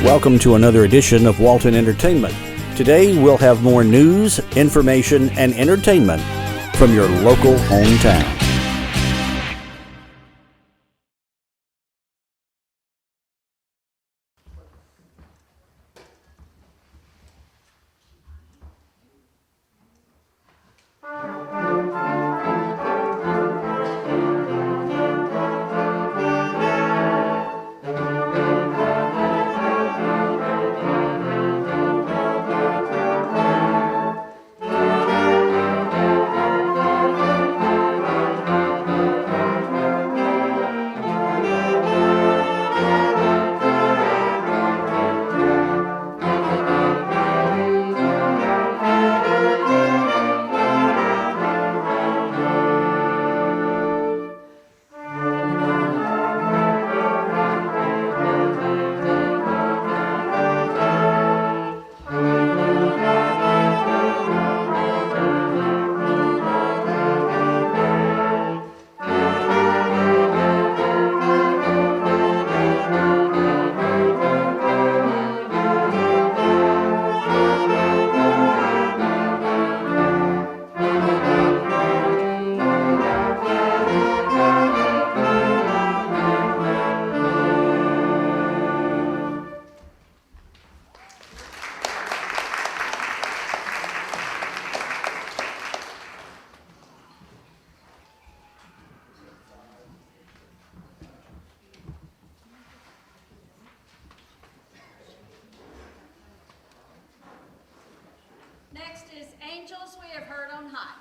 Welcome to another edition of Walton Entertainment. Today we'll have more news, information, and entertainment from your local hometown. Next is Angels We Have Heard on High.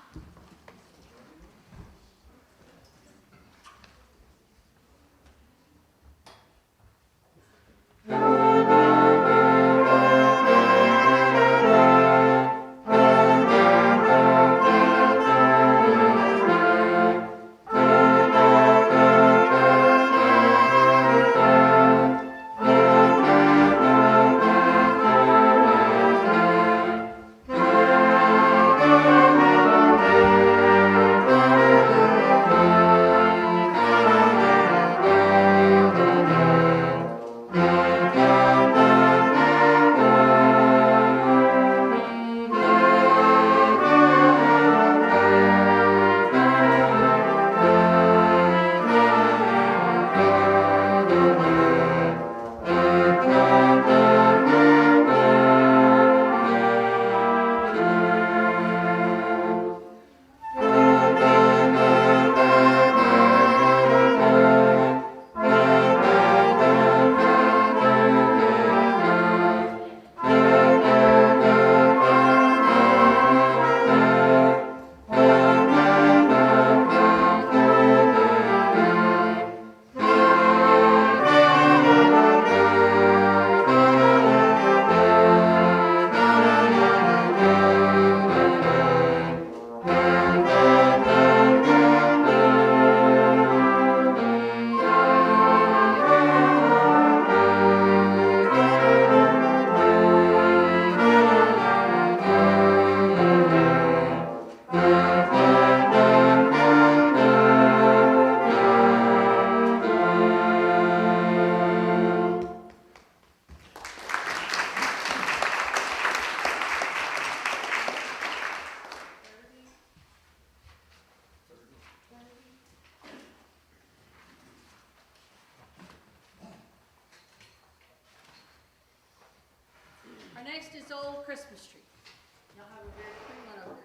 Our next is Old Christmas Tree. Y'all have a very pretty one over there.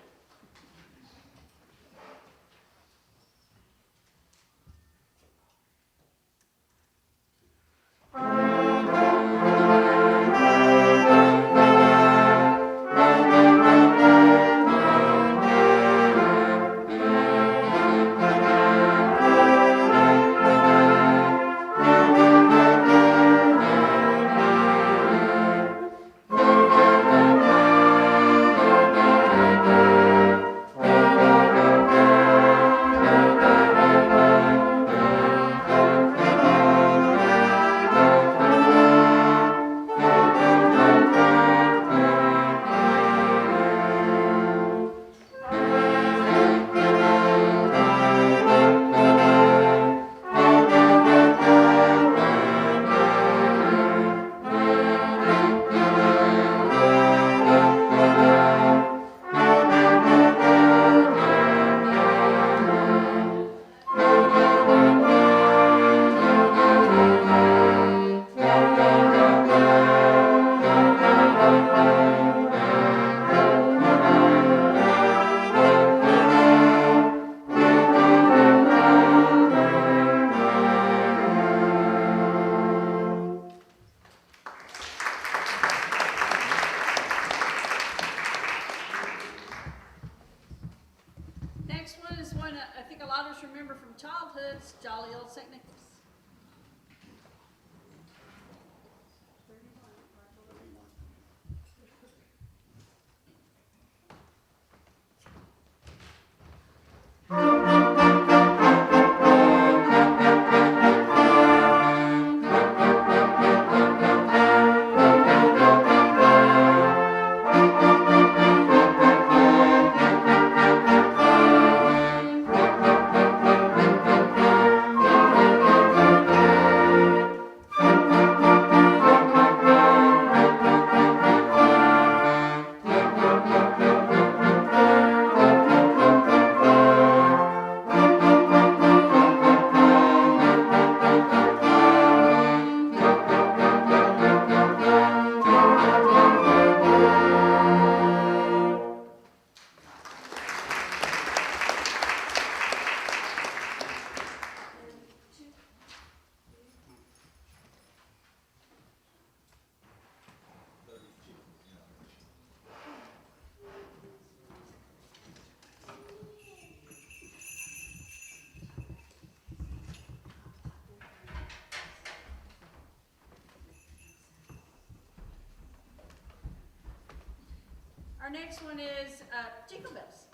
Our next one is Jingle Bells.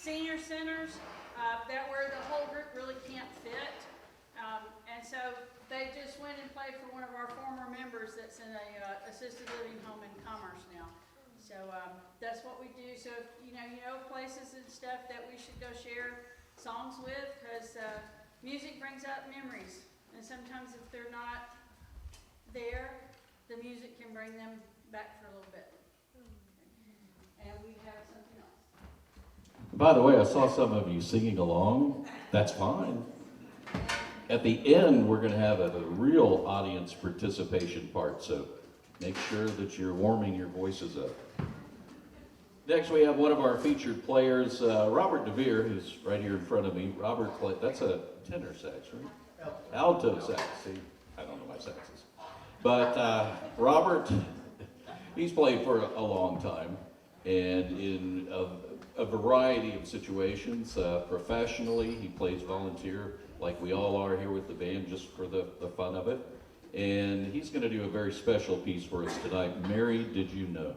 Senior centers that where the whole group really can't fit. And so they just went and played for one of our former members that's in a assisted living home in Commerce now. So that's what we do. So if you know places and stuff that we should go share songs with, because music brings up memories. And sometimes if they're not there, the music can bring them back for a little bit. And we have something else. By the way, I saw some of you singing along. That's fine. At the end, we're going to have a real audience participation part, so make sure that you're warming your voices up. Next, we have one of our featured players, Robert DeVere, who's right here in front of me. Robert, that's a tenor sax, right? Alto sax. See, I don't know my saxes. But Robert, he's played for a long time, and in a variety of situations. Professionally, he plays volunteer like we all are here with the band, just for the fun of it. And he's going to do a very special piece for us tonight, Mary, Did You Know?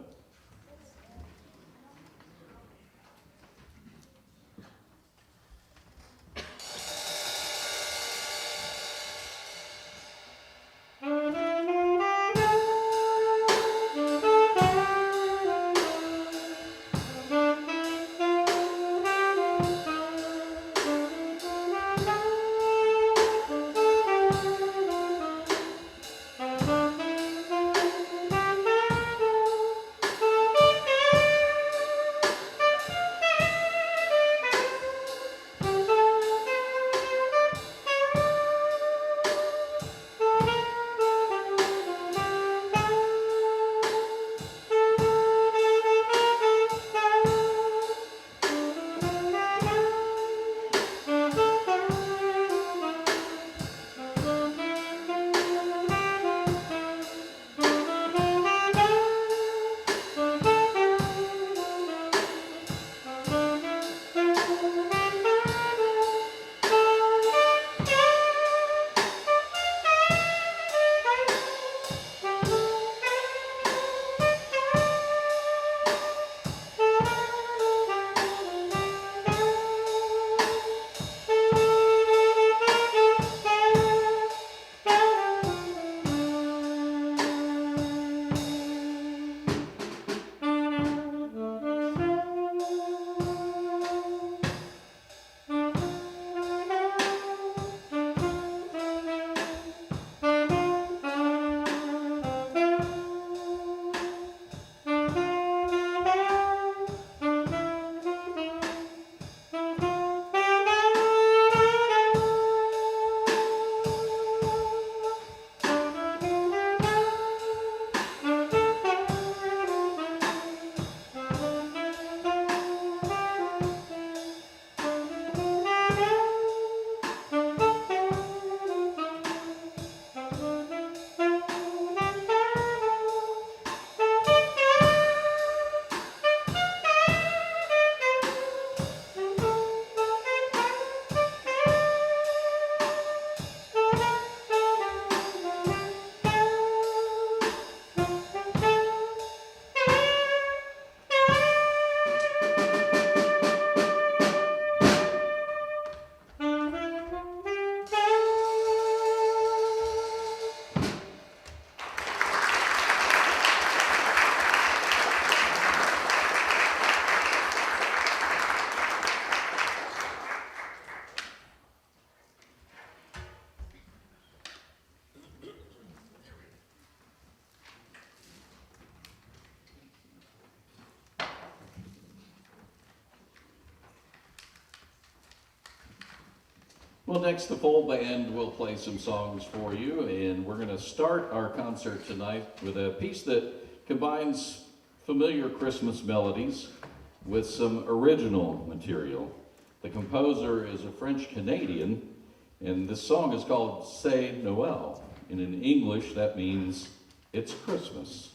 Well, next, the full band will play some songs for you, and we're going to start our concert tonight with a piece that combines familiar Christmas melodies with some original material. The composer is a French-Canadian, and this song is called C'est Noël, and in English that means it's Christmas.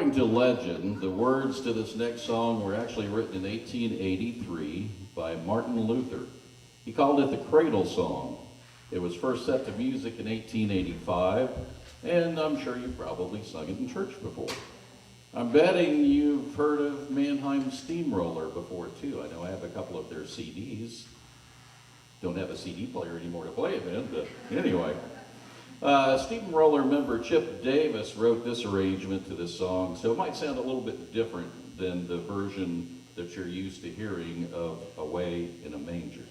According to legend, the words to this next song were actually written in 1883 by Martin Luther. He called it the Cradle Song. It was first set to music in 1885, and I'm sure you've probably sung it in church before. I'm betting you've heard of Mannheim Steamroller before, too. I know I have a couple of their CDs. Don't have a CD player anymore to play it in, but anyway. Steamroller member Chip Davis wrote this arrangement to this song, so it might sound a little bit different than the version that you're used to hearing of Away in a Manger.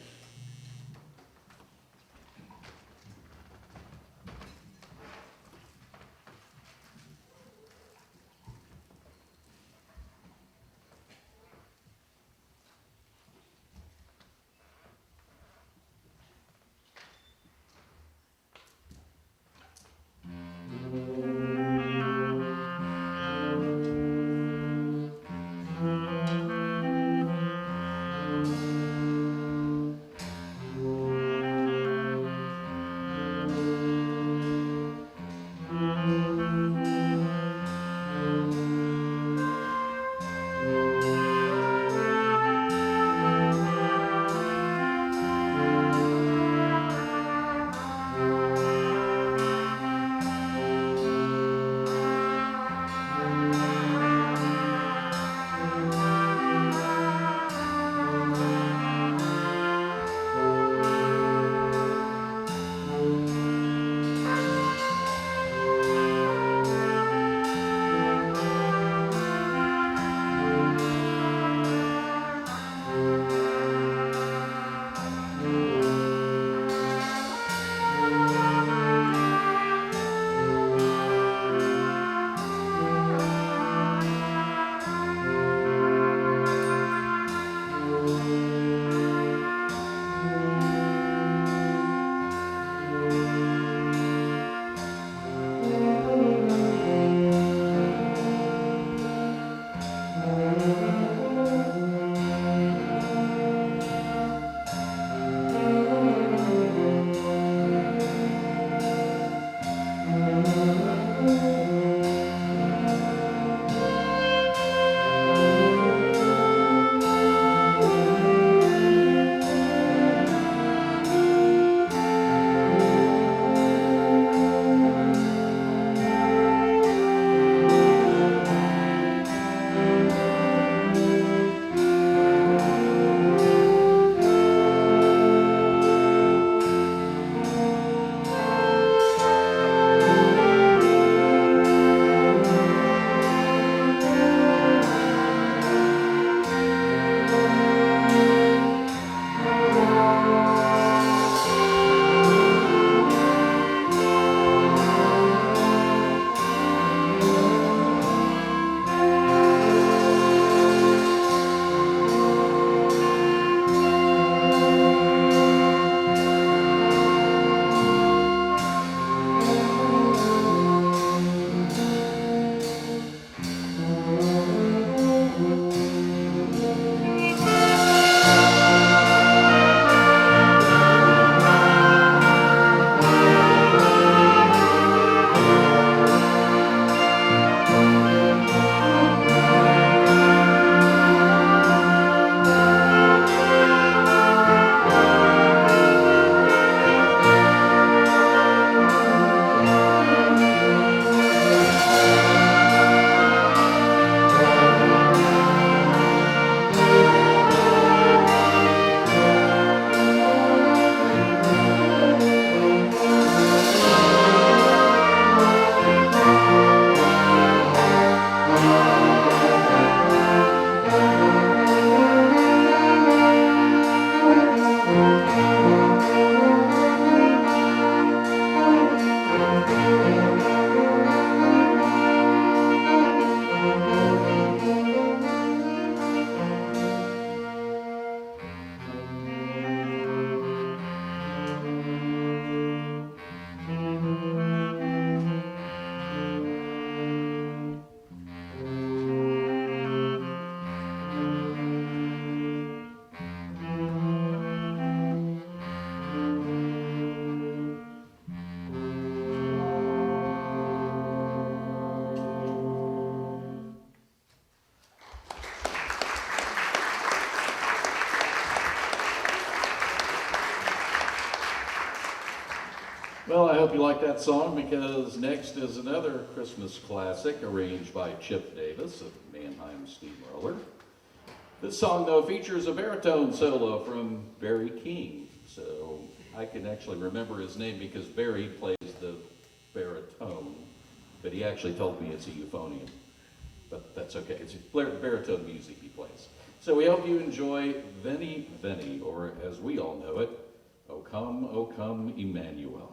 Well, I hope you like that song because next is another Christmas classic arranged by Chip Davis of Mannheim Steamroller. This song, though, features a baritone solo from Barry King. So I can actually remember his name because Barry plays the baritone, but he actually told me it's a euphonium. But that's okay, it's baritone music he plays. So we hope you enjoy Veni Veni, or as we all know it, O come, Emmanuel.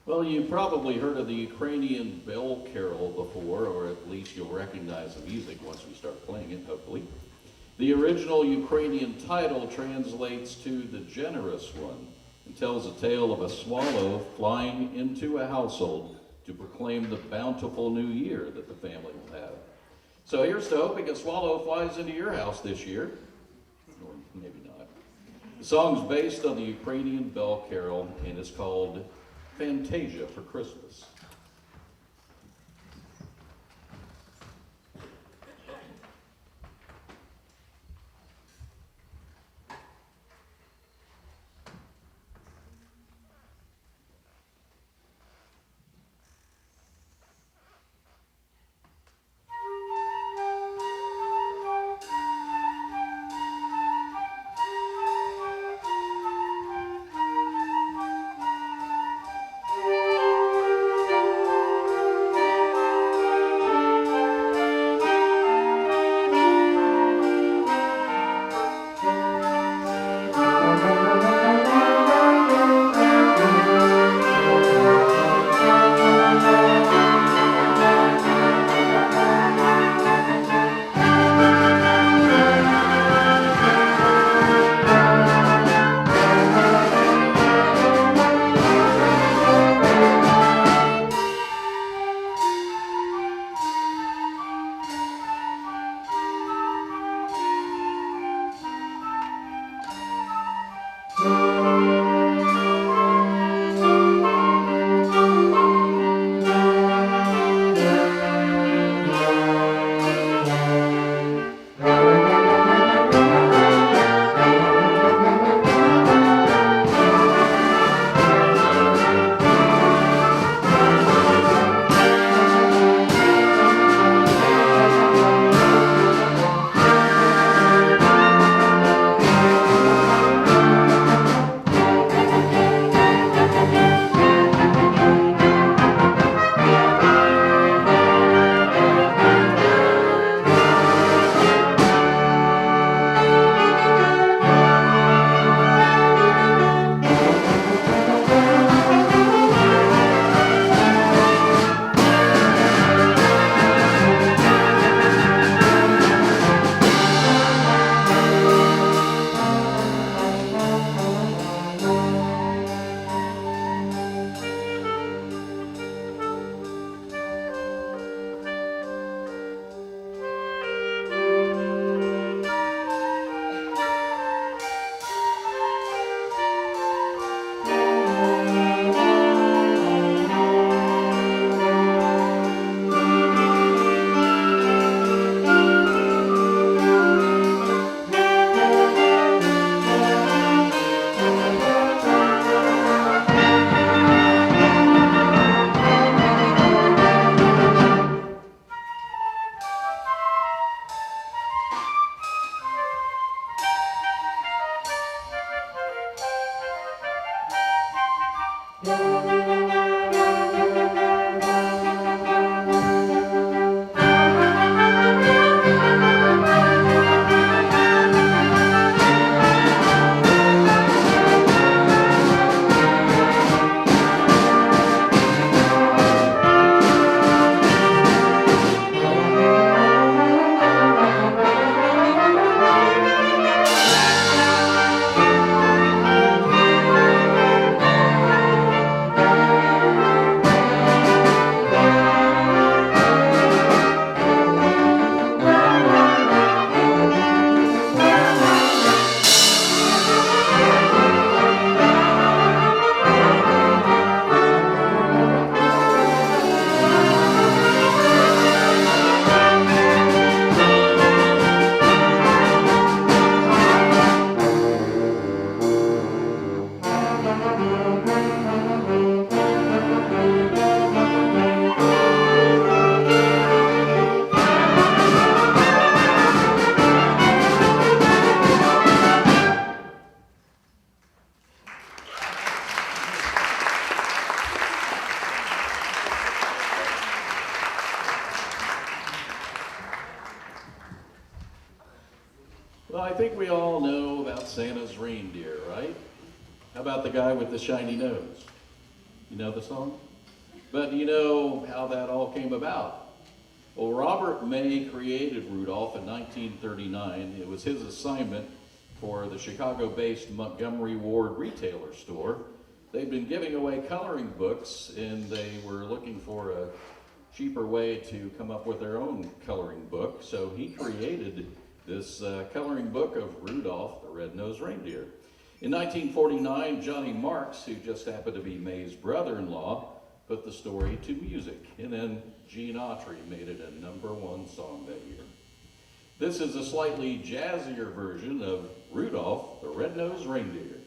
Well, you've probably heard of the Ukrainian bell carol before, or at least you'll recognize the music once we start playing it, hopefully. The original Ukrainian title translates to the generous one and tells a tale of a swallow flying into a household to proclaim the bountiful new year that the family will have. So here's to hoping a swallow flies into your house this year, or maybe not. The song's based on the Ukrainian bell carol and is called Fantasia for Christmas. Well, I think we all know about Santa's reindeer, right? How about the guy with the shiny nose? You know the song? But do you know how that all came about? Well, Robert May created Rudolph in 1939. It was his assignment for the Chicago-based Montgomery Ward retailer store. They'd been giving away coloring books, and they were looking for a cheaper way to come up with their own coloring book. So he created this coloring book of Rudolph the Red-Nosed Reindeer. In 1949, Johnny Marks, who just happened to be May's brother-in-law, put the story to music, and then Gene Autry made it a #1 song that year. This is a slightly jazzier version of Rudolph the Red-Nosed Reindeer.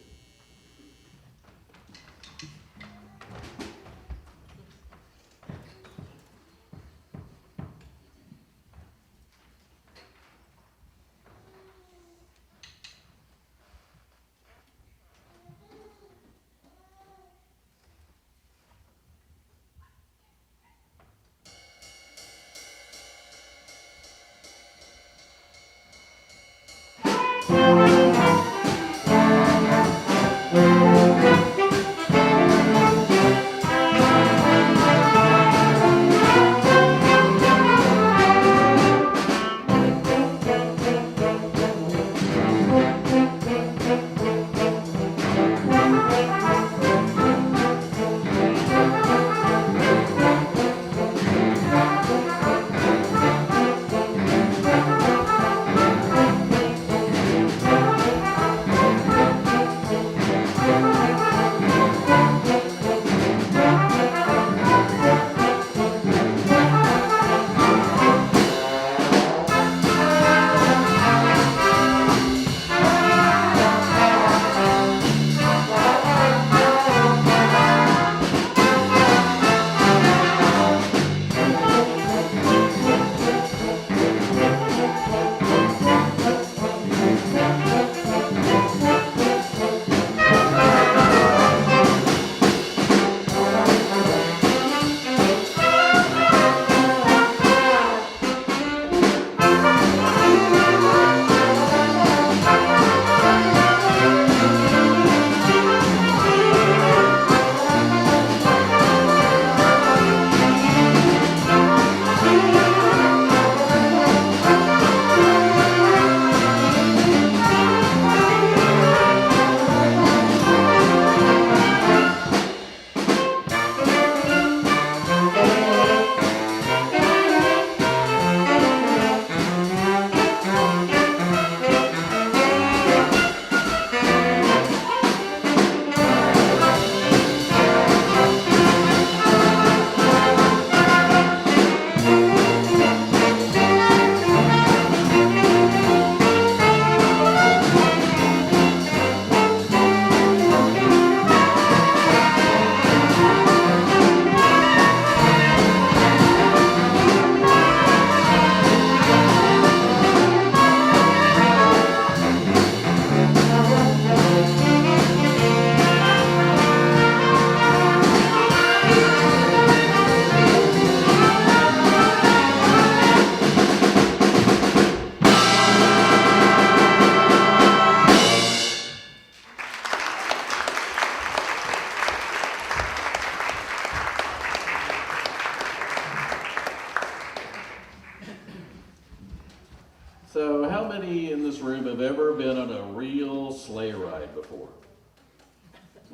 So how many in this room have ever been on a real sleigh ride before?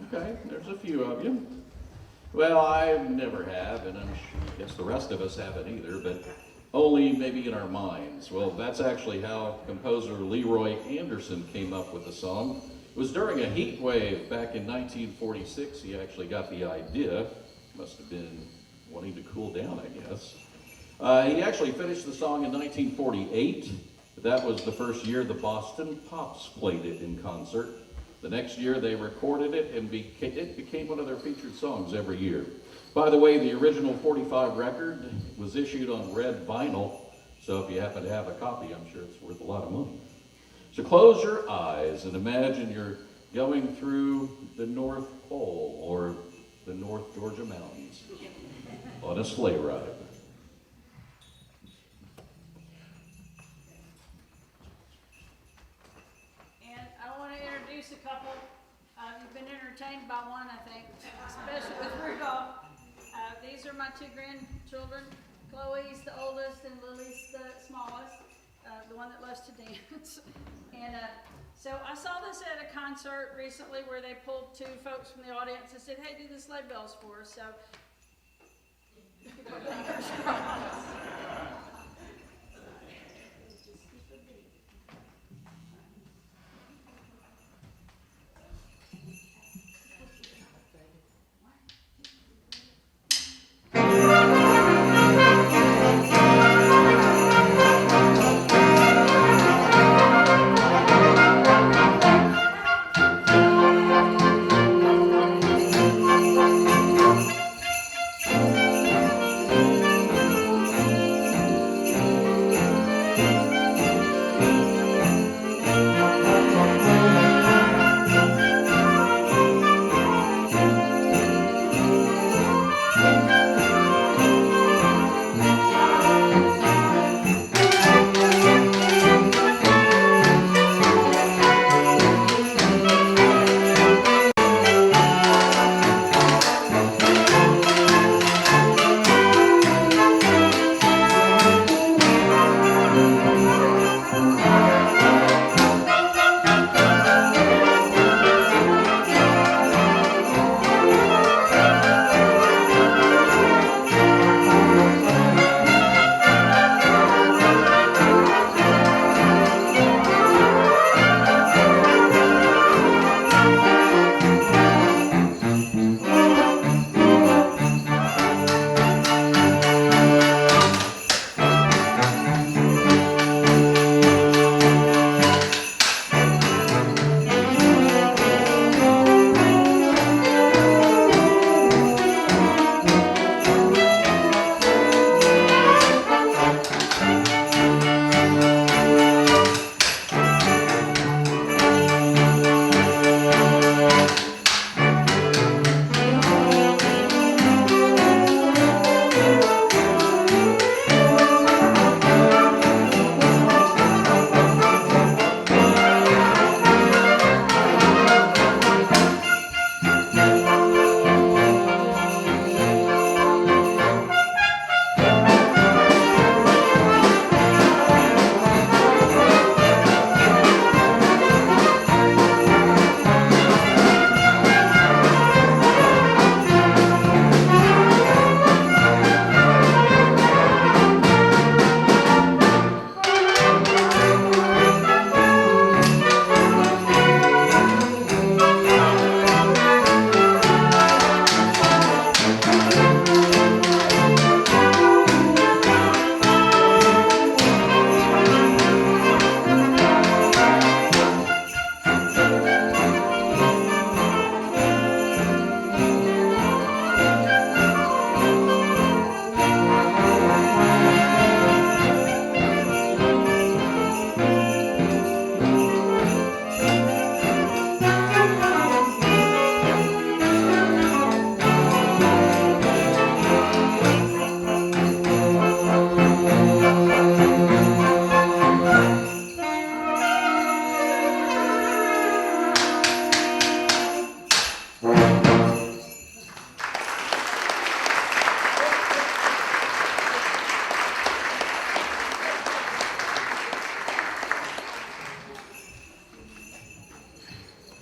Okay, there's a few of you. Well, I never have, and I guess the rest of us haven't either, but only maybe in our minds. Well, that's actually how composer Leroy Anderson came up with the song. It was during a heat wave back in 1946 he actually got the idea. Must have been wanting to cool down, I guess. He actually finished the song in 1948. That was the first year the Boston Pops played it in concert. The next year they recorded it and it became one of their featured songs every year. By the way, the original 45 record was issued on red vinyl, so if you happen to have a copy, I'm sure it's worth a lot of money. So close your eyes and imagine you're going through the North Pole or the North Georgia Mountains on a sleigh ride. And I want to introduce a couple You've been entertained by one, I think, especially with Rudolph. These are my two grandchildren. Chloe's the oldest and Lily's the smallest, the one that loves to dance. And so I saw this at a concert recently where they pulled two folks from the audience and said, hey, do the sleigh bells for us. So keep our fingers crossed.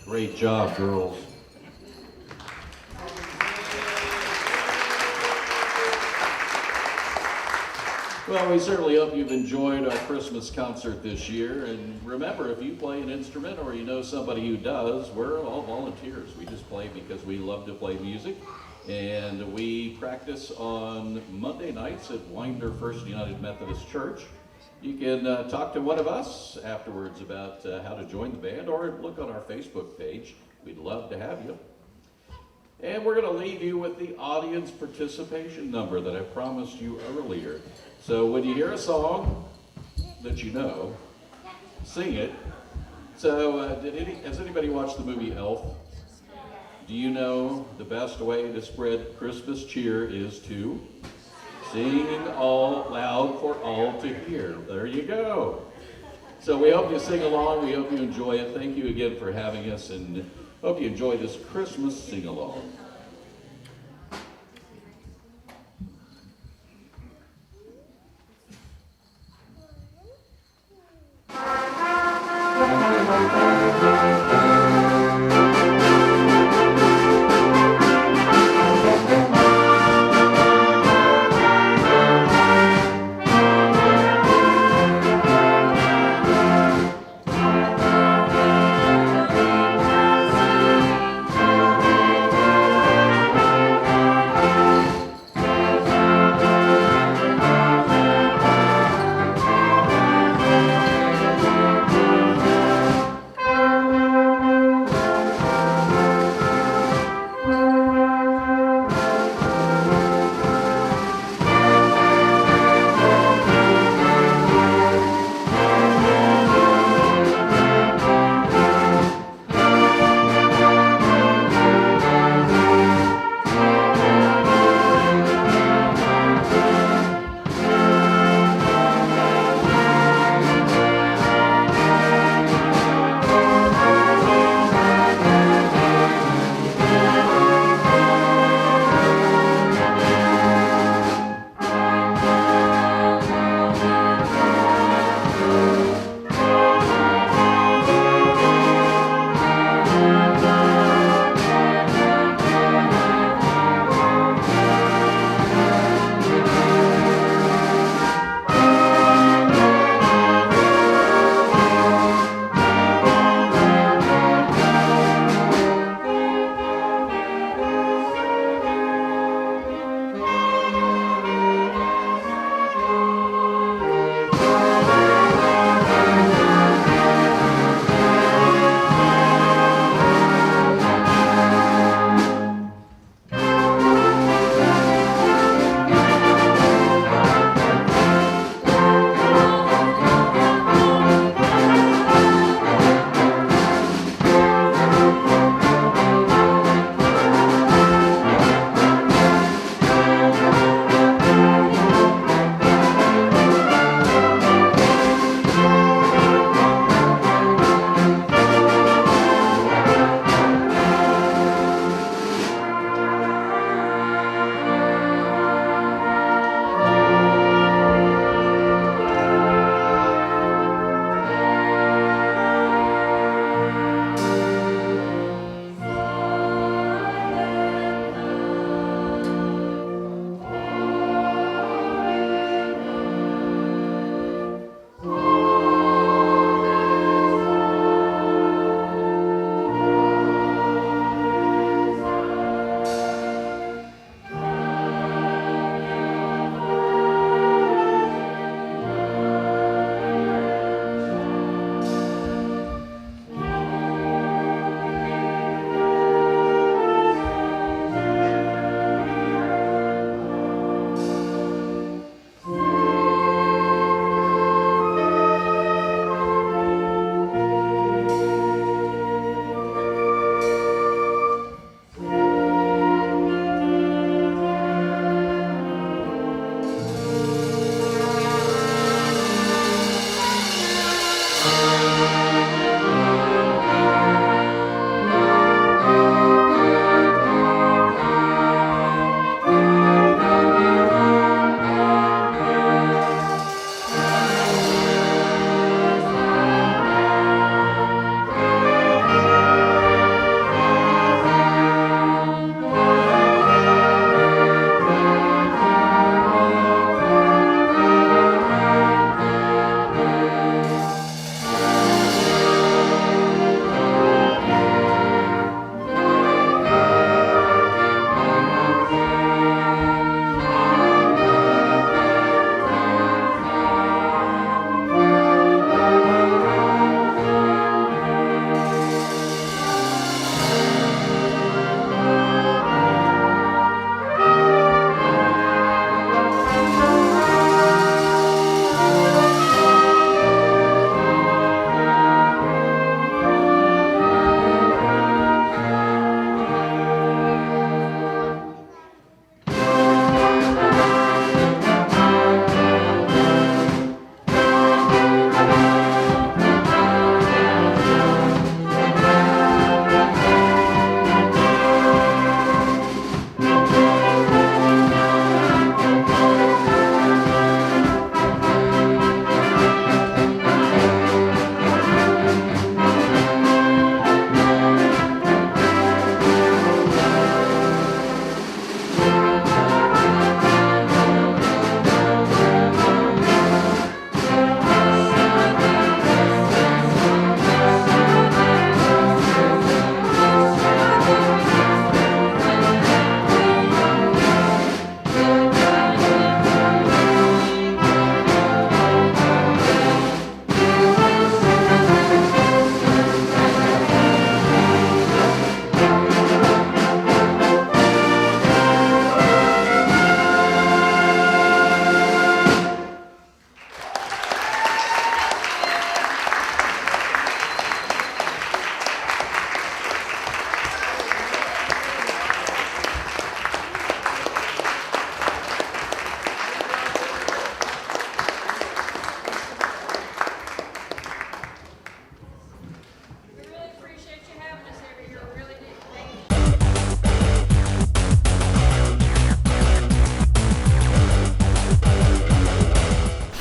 Great job, girls. Well, we certainly hope you've enjoyed our Christmas concert this year. And remember, if you play an instrument or you know somebody who does, we're all volunteers. We just play because we love to play music. And we practice on Monday nights at Winder First United Methodist Church. You can talk to one of us afterwards about how to join the band, or look on our Facebook page. We'd love to have you. And we're going to leave you with the audience participation number that I promised you earlier. So when you hear a song that you know, sing it. So has anybody watched the movie Elf? Do you know the best way to spread Christmas cheer is to sing all loud for all to hear? There you go. So we hope you sing along. We hope you enjoy it. Thank you again for having us, and hope you enjoy this Christmas sing-along.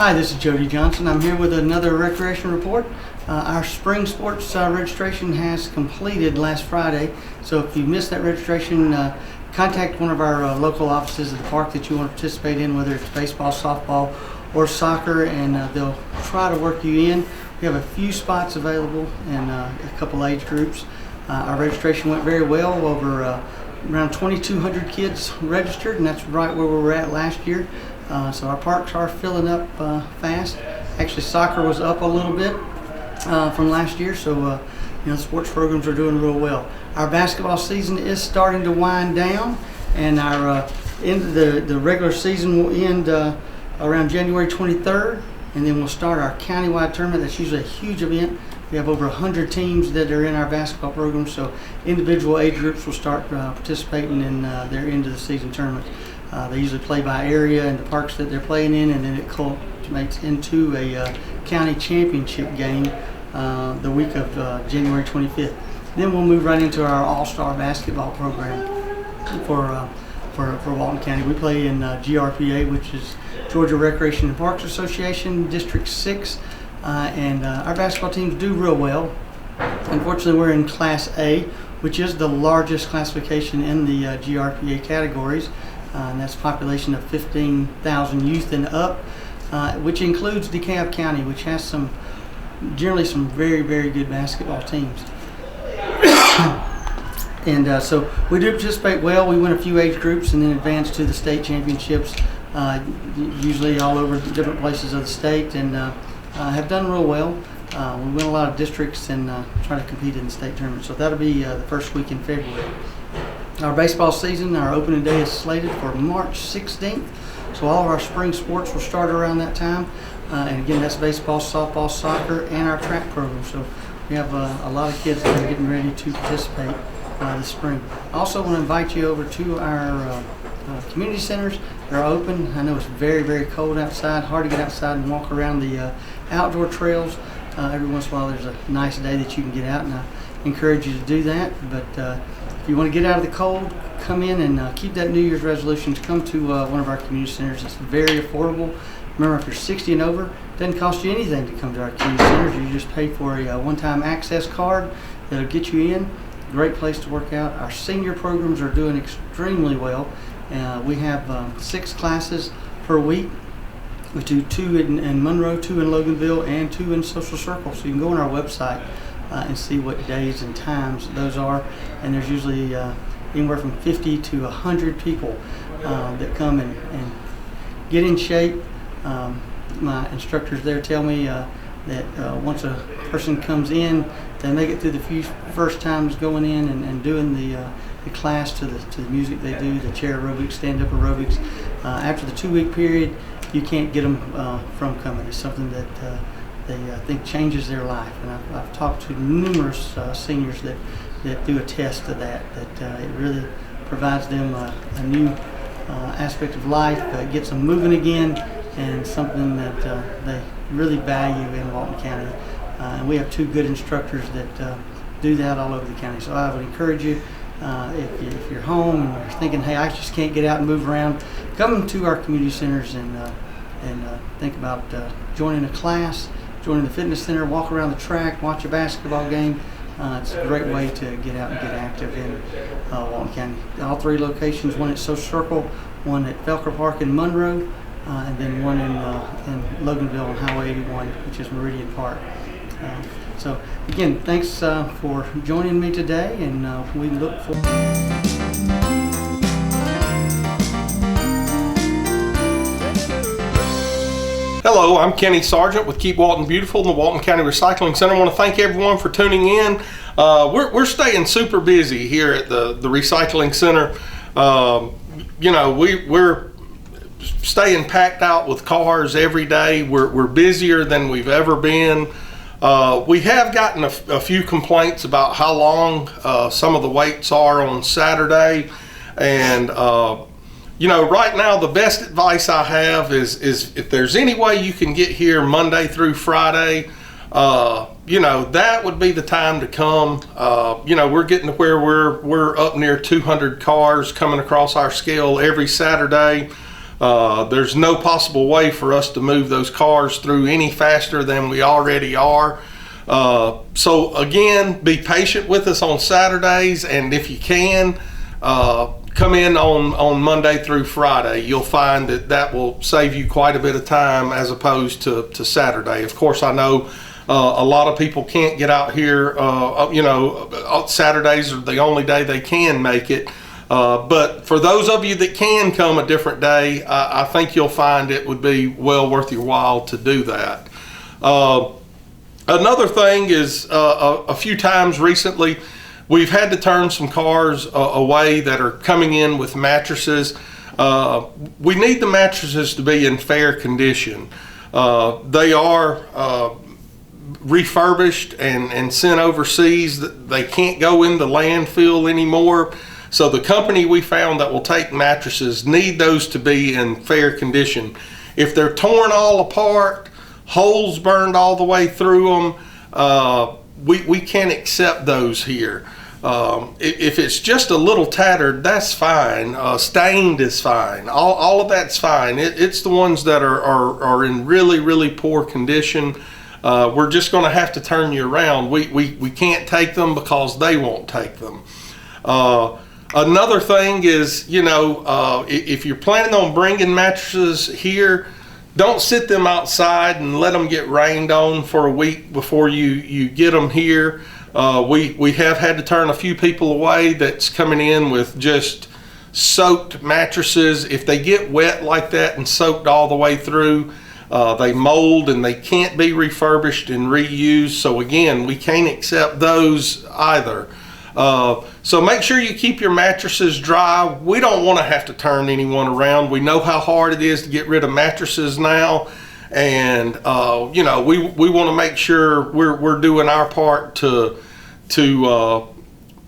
Hi, this is Jody Johnson. I'm here with another recreation report. Our spring sports registration has completed last Friday, so if you missed that registration, contact one of our local offices at the park that you want to participate in, whether it's baseball, softball, or soccer, and they'll try to work you in. We have a few spots available in a couple age groups. Our registration went very well. Over around 2,200 kids registered, and that's right where we were at last year. So our parks are filling up fast. Actually, soccer was up a little bit from last year, so sports programs are doing real well. Our basketball season is starting to wind down, and our the regular season will end around January 23rd, and then we'll start our countywide tournament. That's usually a huge event. We have over 100 teams that are in our basketball program, so individual age groups will start participating in their end of the season tournaments. They usually play by area and the parks that they're playing in, and then it culminates into a county championship game the week of January 25th. Then we'll move right into our all-star basketball program for Walton County. We play in GRPA, which is Georgia Recreation and Parks Association, District 6, and our basketball teams do real well. Unfortunately, we're in Class A, which is the largest classification in the GRPA categories, and that's a population of 15,000 youth and up, which includes DeKalb County, which has generally some very, very good basketball teams. And so we do participate well. We win a few age groups and then advance to the state championships, usually all over different places of the state, and have done real well. We win a lot of districts and try to compete in the state tournament. So that'll be the first week in February. Our baseball season, our opening day is slated for March 16th. So all of our spring sports will start around that time. And again, that's baseball, softball, soccer, and our track program. So we have a lot of kids that are getting ready to participate this spring. I also want to invite you over to our community centers. They're open. I know it's very, very cold outside, hard to get outside and walk around the outdoor trails. Every once in a while there's a nice day that you can get out, and I encourage you to do that. But if you want to get out of the cold, come in and keep that New Year's resolution to come to one of our community centers. It's very affordable. Remember, if you're 60 and over, it doesn't cost you anything to come to our community centers. You just pay for a one-time access card that'll get you in. Great place to work out. Our senior programs are doing extremely well. We have 6 classes per week. We do 2 in Monroe, 2 in Loganville, and 2 in Social Circle. So you can go on our website and see what days and times those are. And there's usually anywhere from 50 to 100 people that come and get in shape. My instructors there tell me that once a person comes in, they make it through the few first times going in and doing the class to the music they do, the chair aerobics, stand-up aerobics. After the 2-week period, you can't get them from coming. It's something that they think changes their life. And I've talked to numerous seniors that do attest to that it really provides them a new aspect of life, gets them moving again, and something that they really value in Walton County. And we have 2 good instructors that do that all over the county. So I would encourage you, if you're home and you're thinking, hey, I just can't get out and move around, come to our community centers and think about joining a class, joining the fitness center, walk around the track, watch a basketball game. It's a great way to get out and get active in Walton County. All 3 locations, one at Social Circle, one at Felker Park in Monroe, and then one in Loganville on Highway 81, which is Meridian Park. So again, thanks for joining me today, and we look forward. Hello, I'm Kenny Sargent with Keep Walton Beautiful in the Walton County Recycling Center. I want to thank everyone for tuning in. We're staying super busy here at the Recycling Center. We're staying packed out with cars every day. We're busier than we've ever been. We have gotten a few complaints about how long some of the waits are on Saturday, and right now the best advice I have is if there's any way you can get here Monday through Friday, that would be the time to come. We're getting to where we're up near 200 cars coming across our scale every Saturday. There's no possible way for us to move those cars through any faster than we already are. So again, be patient with us on Saturdays, and if you can, come in on Monday through Friday. You'll find that will save you quite a bit of time as opposed to Saturday. Of course, I know a lot of people can't get out here. Saturdays are the only day they can make it. But for those of you that can come a different day, I think you'll find it would be well worth your while to do that. Another thing is a few times recently, we've had to turn some cars away that are coming in with mattresses. We need the mattresses to be in fair condition. They are refurbished and sent overseas. They can't go in the landfill anymore. So the company we found that will take mattresses need those to be in fair condition. If they're torn all apart, holes burned all the way through them, we can't accept those here. If it's just a little tattered, that's fine. Stained is fine. All of that's fine. It's the ones that are in really, really poor condition. We're just going to have to turn you around. We can't take them because they won't take them. Another thing is, if you're planning on bringing mattresses here, don't sit them outside and let them get rained on for a week before you get them here. We have had to turn a few people away that's coming in with just soaked mattresses. If they get wet like that and soaked all the way through, they mold and they can't be refurbished and reused. So again, we can't accept those either. So make sure you keep your mattresses dry. We don't want to have to turn anyone around. We know how hard it is to get rid of mattresses now, and we want to make sure we're doing our part to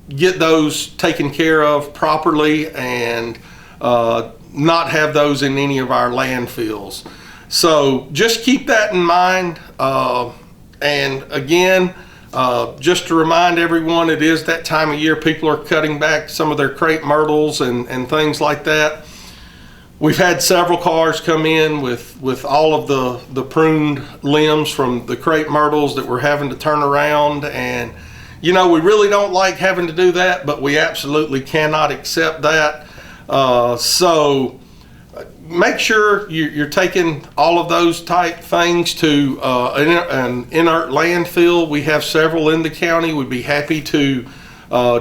get those taken care of properly and not have those in any of our landfills. So just keep that in mind. And again, just to remind everyone, it is that time of year. People are cutting back some of their crepe myrtles and things like that. We've had several cars come in with all of the pruned limbs from the crepe myrtles that we're having to turn around. And, we really don't like having to do that, but we absolutely cannot accept that. So make sure you're taking all of those type things to an inert landfill. We have several in the county. We'd be happy to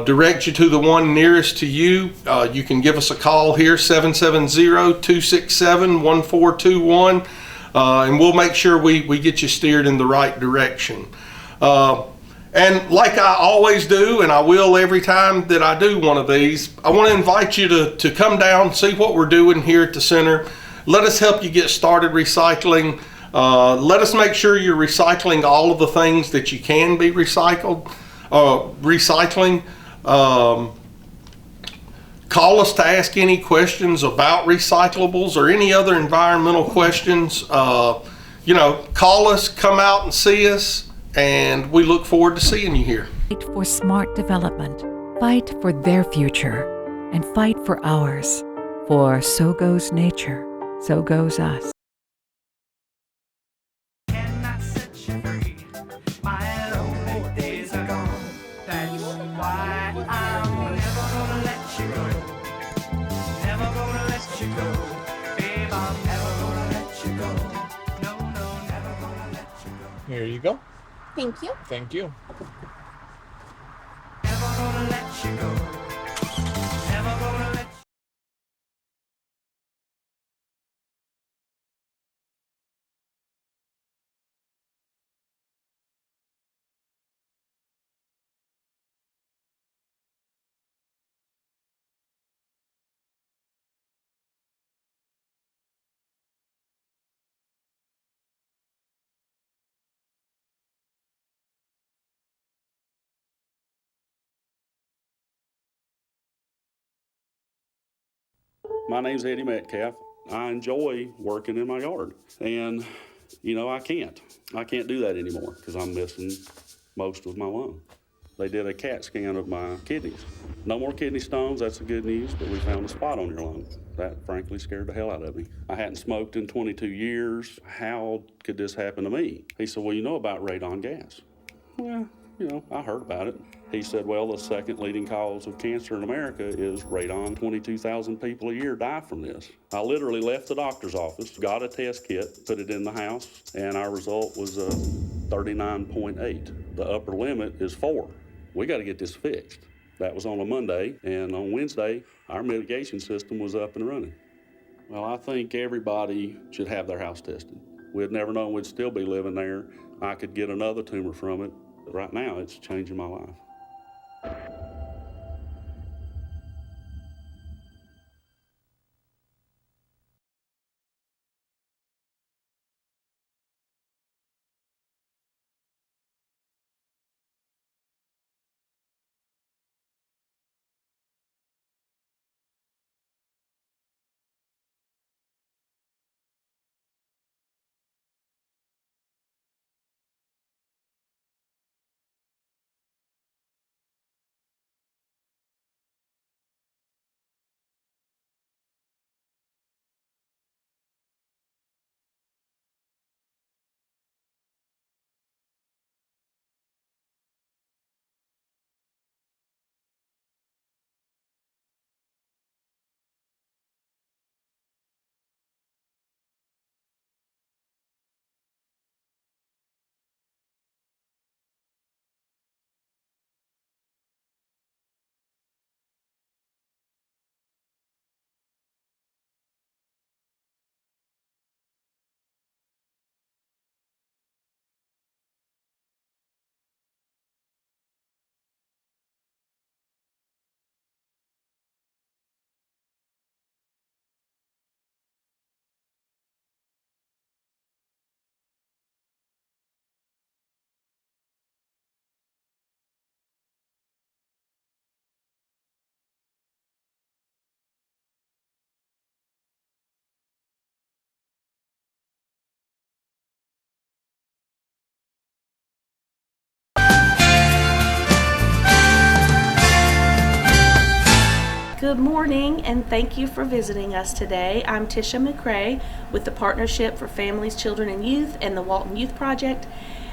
direct you to the one nearest to you. You can give us a call here, 770-267-1421, and we'll make sure we get you steered in the right direction. And like I always do, and I will every time that I do one of these, I want to invite you to come down, see what we're doing here at the center. Let us help you get started recycling. Let us make sure you're recycling all of the things that you can be recycling. Call us to ask any questions about recyclables or any other environmental questions. Call us, come out and see us. And we look forward to seeing you here. Fight for smart development, fight for their future, and fight for ours. For so goes nature, so goes us. Cannot set you free. My lonely days are gone. That's why I'm never gonna let you go. Never gonna let you go. Babe, I'm never gonna let you go. No, never gonna let you go. Here you go. Thank you. Thank you. Never gonna let you go. Never gonna let you go. My name's Eddie Metcalf. I enjoy working in my yard, and I can't do that anymore because I'm missing most of my lawn. They did a CAT scan of my kidneys. No more kidney stones, that's the good news, but we found a spot on your lung. That frankly scared the hell out of me. I hadn't smoked in 22 years. How could this happen to me? He said, well, you know about radon gas. Well, I heard about it. He said, well, the second leading cause of cancer in America is radon. 22,000 people a year die from this. I literally left the doctor's office, got a test kit, put it in the house, and our result was 39.8. The upper limit is 4. We got to get this fixed. That was on a Monday, and on Wednesday, our mitigation system was up and running. Well, I think everybody should have their house tested. We'd never known we'd still be living there. I could get another tumor from it, but right now it's changing my life. Good morning, and thank you for visiting us today. I'm Tisha McCrae with the Partnership for Families, Children, and Youth and the Walton Youth Project,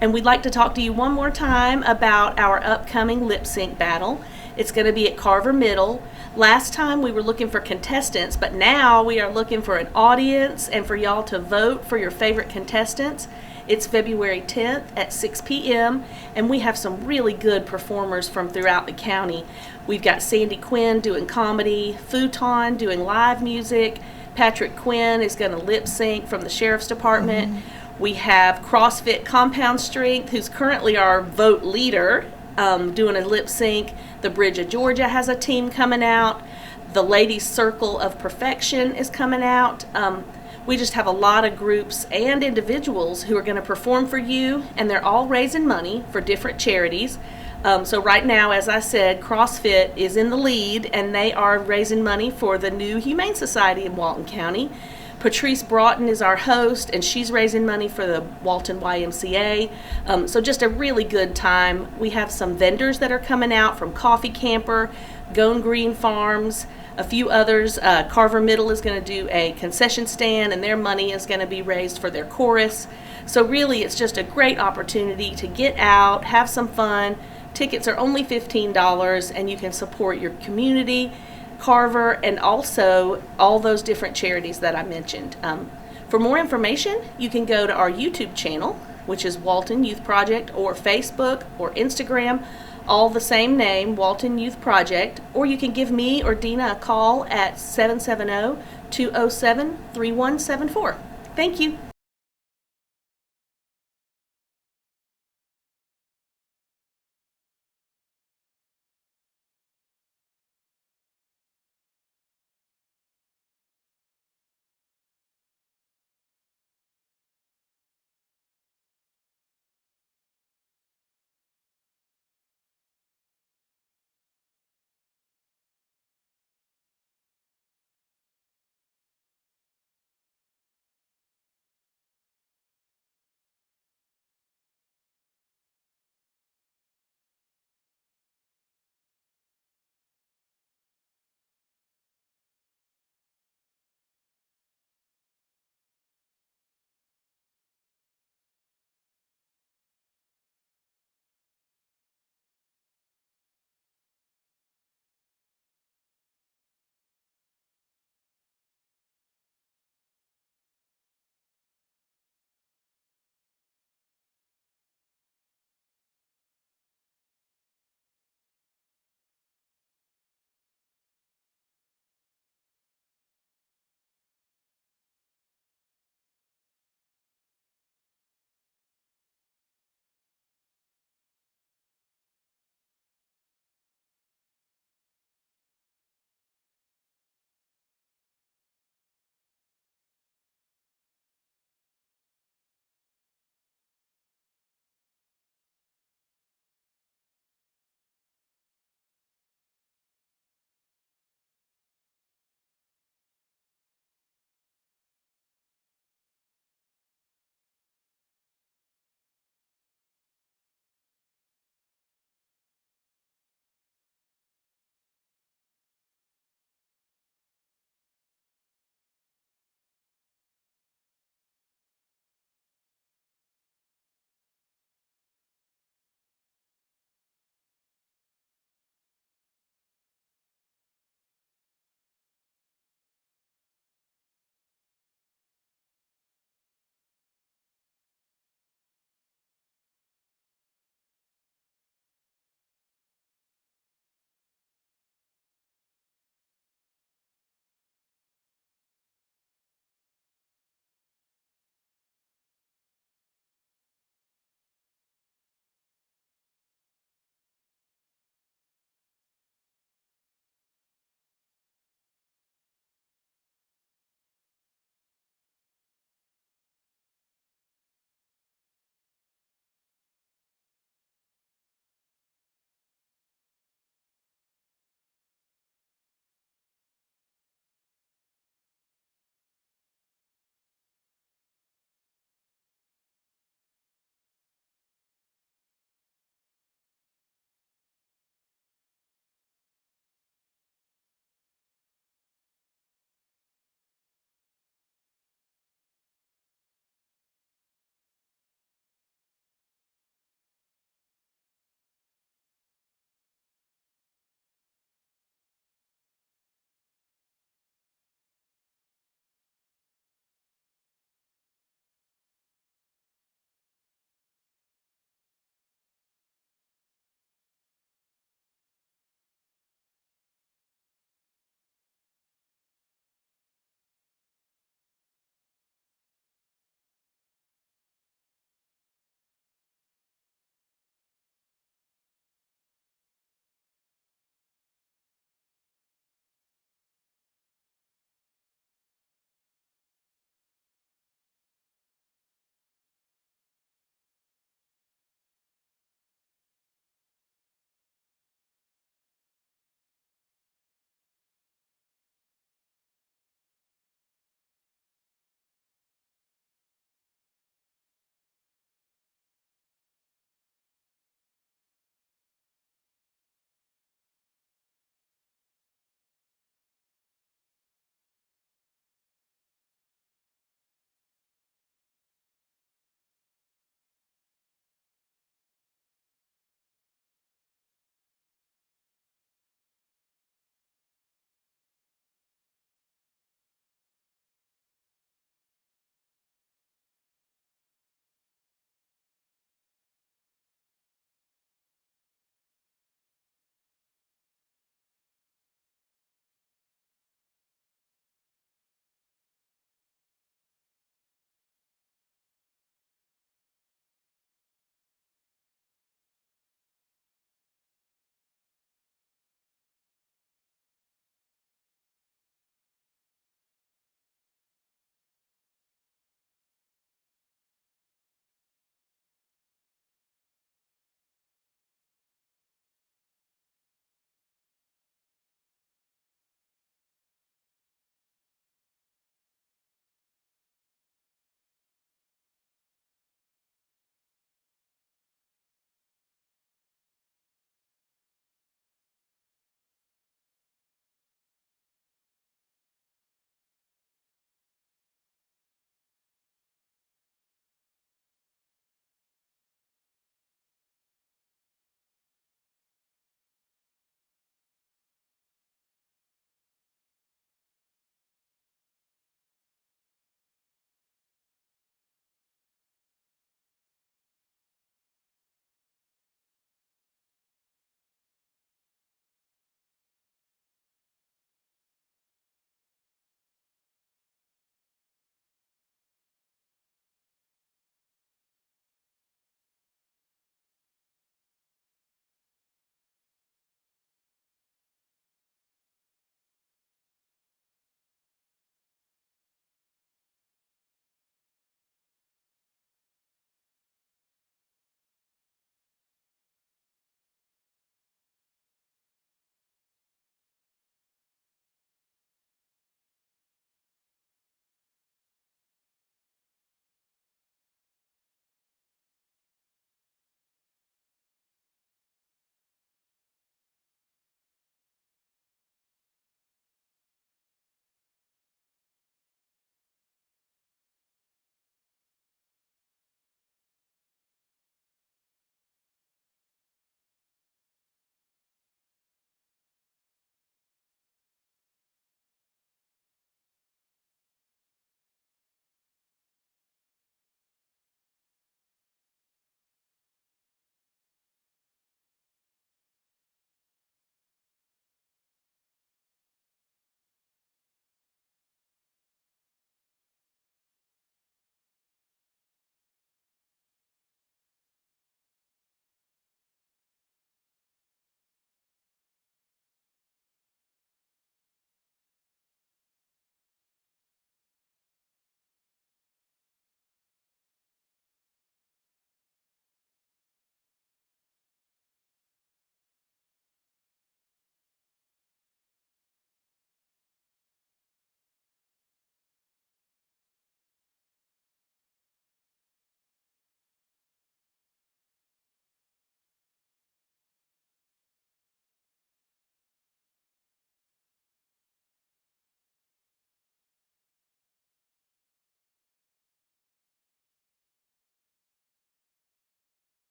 and we'd like to talk to you one more time about our upcoming lip sync battle. It's going to be at Carver Middle. Last time we were looking for contestants, but now we are looking for an audience and for y'all to vote for your favorite contestants. It's February 10th at 6 p.m. and we have some really good performers from throughout the county. We've got Sandy Quinn doing comedy, Futon doing live music, Patrick Quinn is going to lip sync from the Sheriff's Department. We have CrossFit Compound Strength, who's currently our vote leader, doing a lip sync. The Bridge of Georgia has a team coming out. The Ladies Circle of Perfection is coming out. We just have a lot of groups and individuals who are going to perform for you, and they're all raising money for different charities. So right now, as I said, CrossFit is in the lead, and they are raising money for the new Humane Society in Walton County. Patrice Broughton is our host, and she's raising money for the Walton YMCA. So just a really good time. We have some vendors that are coming out from Coffee Camper, Gone Green Farms, a few others. Carver Middle is going to do a concession stand, and their money is going to be raised for their chorus. So really, it's just a great opportunity to get out, have some fun. Tickets are only $15, and you can support your community, Carver, and also all those different charities that I mentioned. For more information, you can go to our YouTube channel, which is Walton Youth Project, or Facebook or Instagram, all the same name, Walton Youth Project, or you can give me or Dina a call at 770-207-3174. Thank you.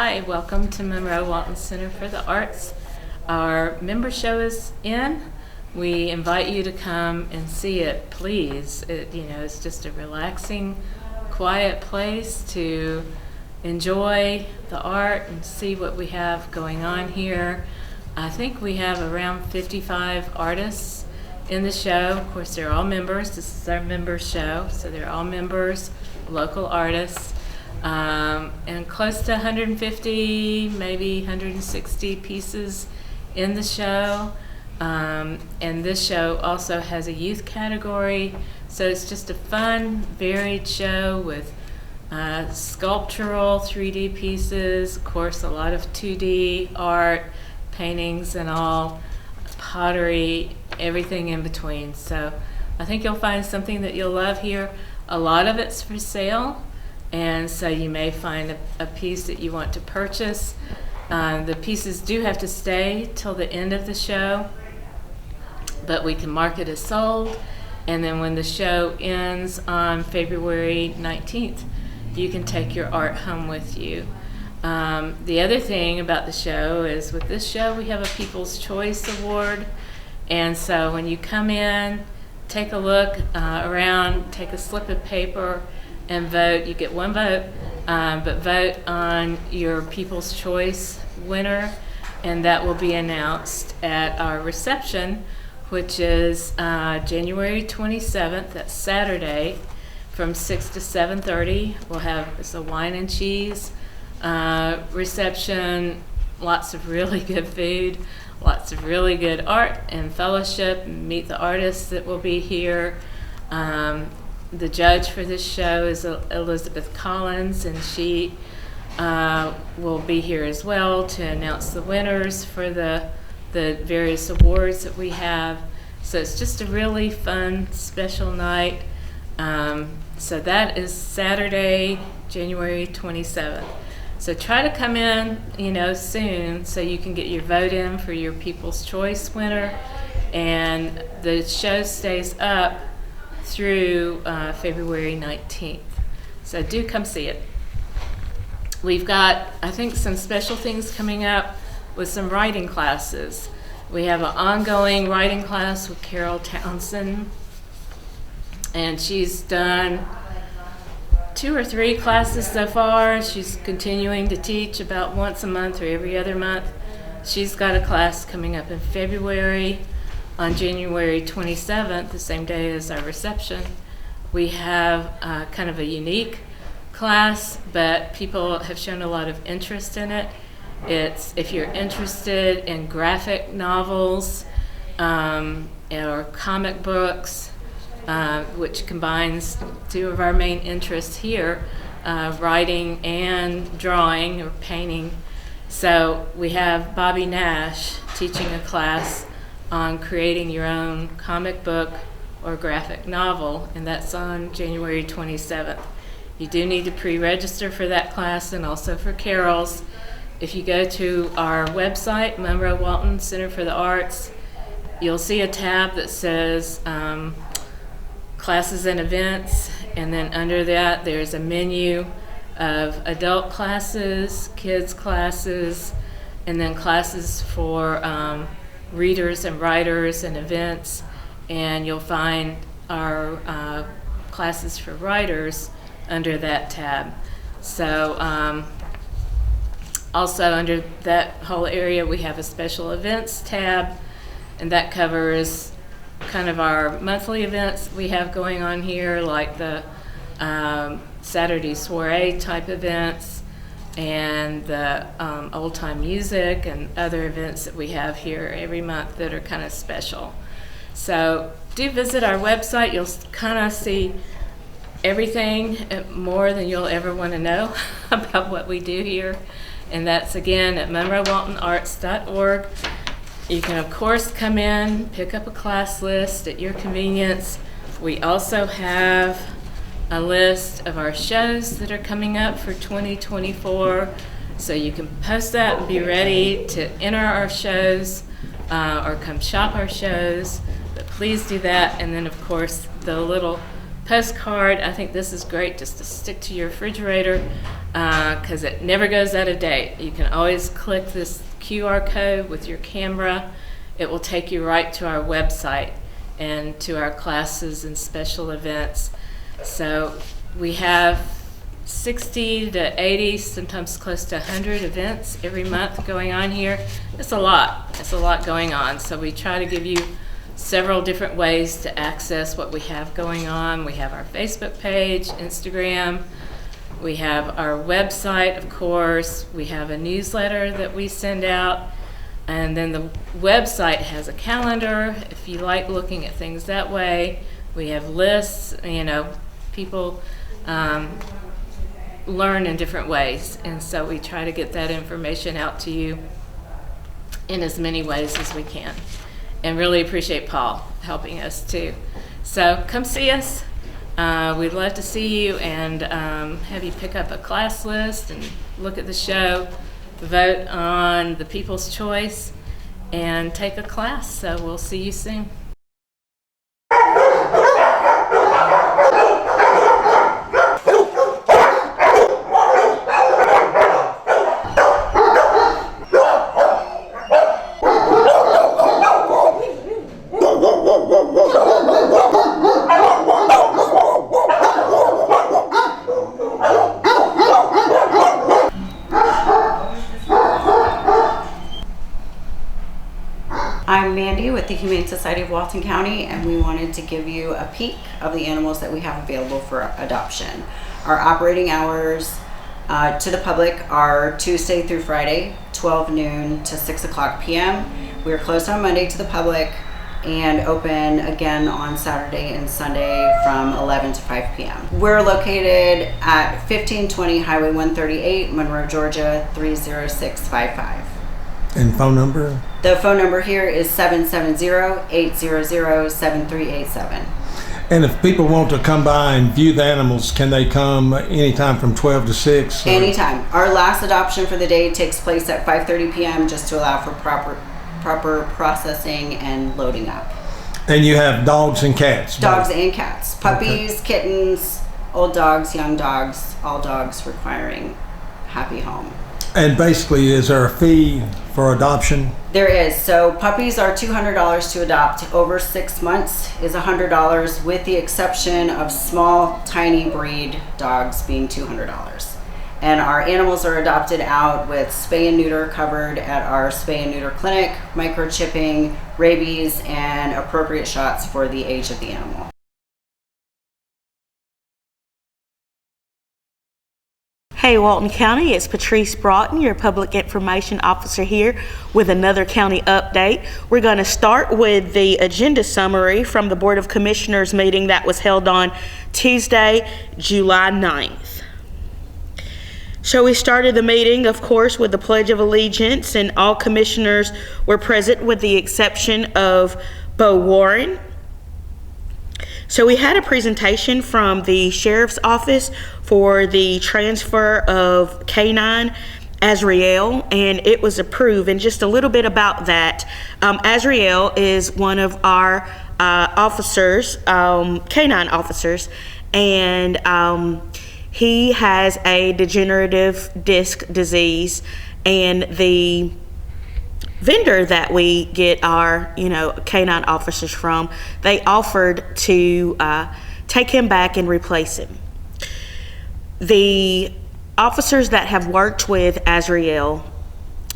Hi, welcome to Monroe Walton Center for the Arts. Our member show is in. We invite you to come and see it, please. It's just a relaxing, quiet place to enjoy the art and see what we have going on here. I think we have around 55 artists in the show. Of course, they're all members. This is our members show, so they're all members, local artists. And close to 150, maybe 160 pieces in the show. And this show also has a youth category, so it's just a fun, varied show with sculptural 3D pieces, of course a lot of 2D art, paintings and all, pottery, everything in between. So I think you'll find something that you'll love here. A lot of it's for sale, and so you may find a piece that you want to purchase. The pieces do have to stay till the end of the show, but we can mark it as sold, and then when the show ends on February 19th, you can take your art home with you. The other thing about the show is with this show we have a People's Choice Award, and so when you come in, take a look around, take a slip of paper and vote. You get one vote, but vote on your People's Choice winner, and that will be announced at our reception, which is January 27th, that's Saturday, from 6 to 7:30. We'll have a wine and cheese reception, lots of really good food, lots of really good art and fellowship, and meet the artists that will be here. The judge for this show is Elizabeth Collins, and she will be here as well to announce the winners for the various awards that we have. So it's just a really fun, special night. So that is Saturday, January 27th. So try to come in, soon so you can get your vote in for your People's Choice winner. And the show stays up through February 19th. So do come see it. We've got, I think, some special things coming up with some writing classes. We have an ongoing writing class with Carol Townsend, and she's done 2 or 3 classes so far. She's continuing to teach about once a month or every other month. She's got a class coming up in February. On January 27th, the same day as our reception, we have kind of a unique class, but people have shown a lot of interest in it. It's if you're interested in graphic novels or comic books, which combines 2 of our main interests here, writing and drawing or painting. So we have Bobby Nash teaching a class on creating your own comic book or graphic novel, and that's on January 27th. You do need to pre-register for that class and also for Carol's. If you go to our website, Monroe Walton Center for the Arts, you'll see a tab that says classes and events, and then under that there's a menu of adult classes, kids classes, and then classes for readers and writers and events, and you'll find our classes for writers under that tab. So also under that whole area we have a special events tab, and that covers kind of our monthly events we have going on here, like the Saturday soiree type events and the old time music and other events that we have here every month that are kind of special. So do visit our website. You'll kind of see everything, more than you'll ever want to know about what we do here. And that's again at monroewaltonarts.org. You can of course come in, pick up a class list at your convenience. We also have a list of our shows that are coming up for 2024, so you can post that and be ready to enter our shows or come shop our shows. But please do that, and then of course the little postcard. I think this is great just to stick to your refrigerator because it never goes out of date. You can always click this QR code with your camera. It will take you right to our website and to our classes and special events. So we have 60 to 80, sometimes close to 100 events every month going on here. It's a lot. It's a lot going on. So we try to give you several different ways to access what we have going on. We have our Facebook page, Instagram. We have our website, of course. We have a newsletter that we send out. And then the website has a calendar if you like looking at things that way. We have lists, people learn in different ways. And so we try to get that information out to you in as many ways as we can. And really appreciate Paul helping us too. So come see us. We'd love to see you and have you pick up a class list and look at the show, vote on the People's Choice, and take a class. So we'll see you soon. I'm Mandy with the Humane Society of Walton County, and we wanted to give you a peek of the animals that we have available for adoption. Our operating hours to the public are Tuesday through Friday, 12 noon to 6 o'clock p.m. We are closed on Monday to the public and open again on Saturday and Sunday from 11 to 5 p.m. We're located at 1520 Highway 138, Monroe, Georgia, 30655. And phone number? The phone number here is 770-800-7387. And if people want to come by and view the animals, can they come anytime from 12 to 6? Anytime. Our last adoption for the day takes place at 5:30 p.m. just to allow for proper processing and loading up. And you have dogs and cats? Dogs and cats. Puppies, kittens, old dogs, young dogs, all dogs requiring happy home. And basically, is there a fee for adoption? There is. So puppies are $200 to adopt. Over 6 months is $100, with the exception of small, tiny breed dogs being $200. And our animals are adopted out with spay and neuter covered at our spay and neuter clinic, microchipping, rabies, and appropriate shots for the age of the animal. Hey Walton County, it's Patrice Broughton, your Public Information Officer here with another county update. We're going to start with the agenda summary from the Board of Commissioners meeting that was held on Tuesday, July 9th. So we started the meeting, of course, with the Pledge of Allegiance, and all commissioners were present with the exception of Bo Warren. So we had a presentation from the Sheriff's Office for the transfer of K9 Azriel, and it was approved. And just a little bit about that. Azriel is one of our officers, K9 officers, and he has a degenerative disc disease, and the vendor that we get our K9 officers from, they offered to take him back and replace him. The officers that have worked with Azriel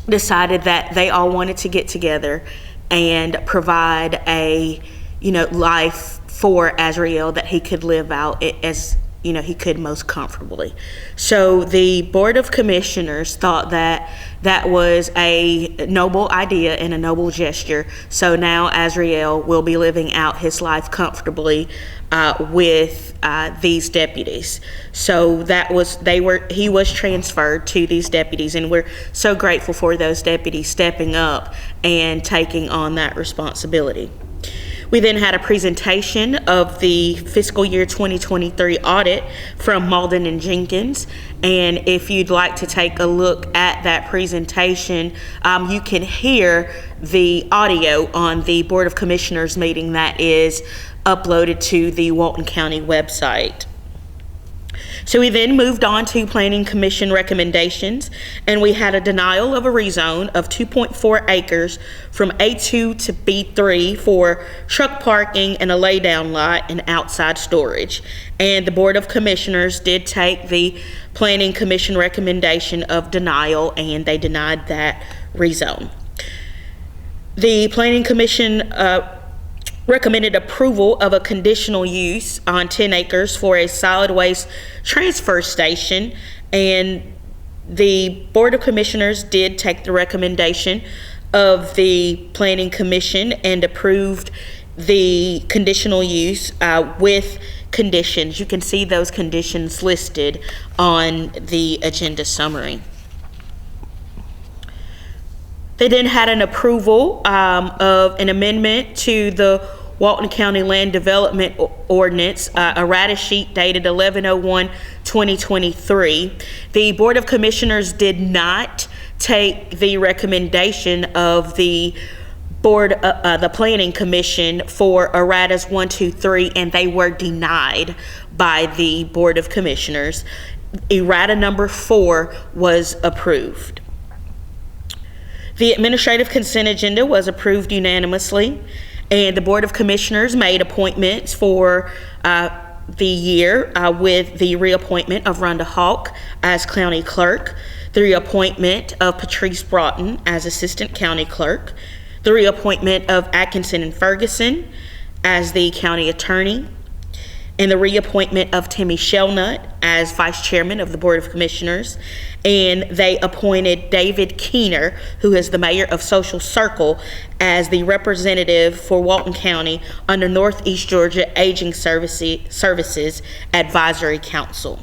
decided that they all wanted to get together and provide a life for Azriel that he could live out as he could most comfortably. So the Board of Commissioners thought that that was a noble idea and a noble gesture. So now Azriel will be living out his life comfortably with these deputies. So he was transferred to these deputies, and we're so grateful for those deputies stepping up and taking on that responsibility. We then had a presentation of the fiscal year 2023 audit from Malden and Jenkins. And if you'd like to take a look at that presentation, you can hear the audio on the Board of Commissioners meeting that is uploaded to the Walton County website. So we then moved on to Planning Commission recommendations, and we had a denial of a rezone of 2.4 acres from A2 to B3 for truck parking and a laydown lot and outside storage. And the Board of Commissioners did take the Planning Commission recommendation of denial, and they denied that rezone. The Planning Commission recommended approval of a conditional use on 10 acres for a solid waste transfer station, and the Board of Commissioners did take the recommendation of the Planning Commission and approved the conditional use with conditions. You can see those conditions listed on the agenda summary. They then had an approval of an amendment to the Walton County Land Development Ordinance, errata sheet dated 11/01/2023. The Board of Commissioners did not take the recommendation of the the Planning Commission for erratas 1, 2, 3, and they were denied by the Board of Commissioners. Errata number 4 was approved. The administrative consent agenda was approved unanimously, and the Board of Commissioners made appointments for the year with the reappointment of Rhonda Hawk as County Clerk, the reappointment of Patrice Broughton as Assistant County Clerk, the reappointment of Atkinson and Ferguson as the County Attorney, and the reappointment of Timmy Shelnut as Vice Chairman of the Board of Commissioners. And they appointed David Keener, who is the Mayor of Social Circle, as the representative for Walton County on the Northeast Georgia Aging Services Advisory Council.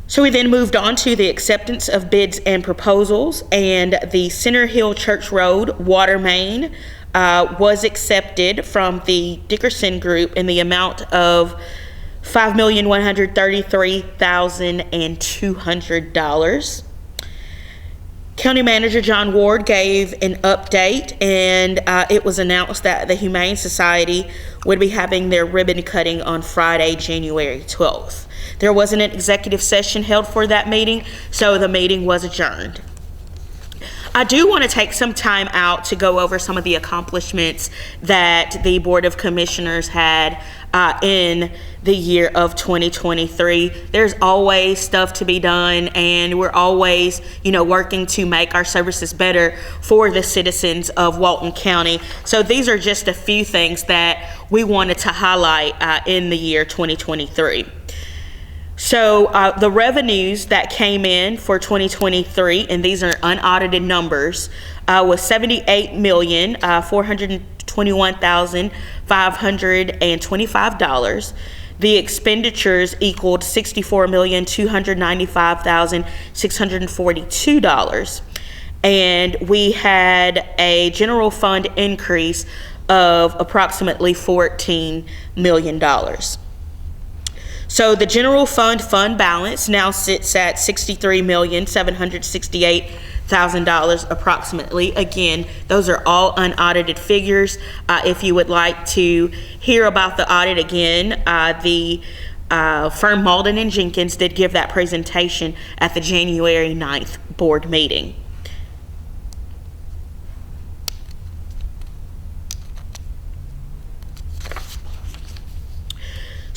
So we then moved on to the acceptance of bids and proposals, and the Center Hill Church Road water main was accepted from the Dickerson Group in the amount of $5,133,200. County Manager John Ward gave an update, and it was announced that the Humane Society would be having their ribbon cutting on Friday, January 12th. There wasn't an executive session held for that meeting, so the meeting was adjourned. I do want to take some time out to go over some of the accomplishments that the Board of Commissioners had in the year of 2023. There's always stuff to be done, and we're always, working to make our services better for the citizens of Walton County. So these are just a few things that we wanted to highlight in the year 2023. So the revenues that came in for 2023, and these are unaudited numbers, was $78,421,525. The expenditures equaled $64,295,642. And we had a general fund increase of approximately $14 million. So the general fund balance now sits at $63,768,000 approximately. Again, those are all unaudited figures. If you would like to hear about the audit again, the firm Malden and Jenkins did give that presentation at the January 9th board meeting.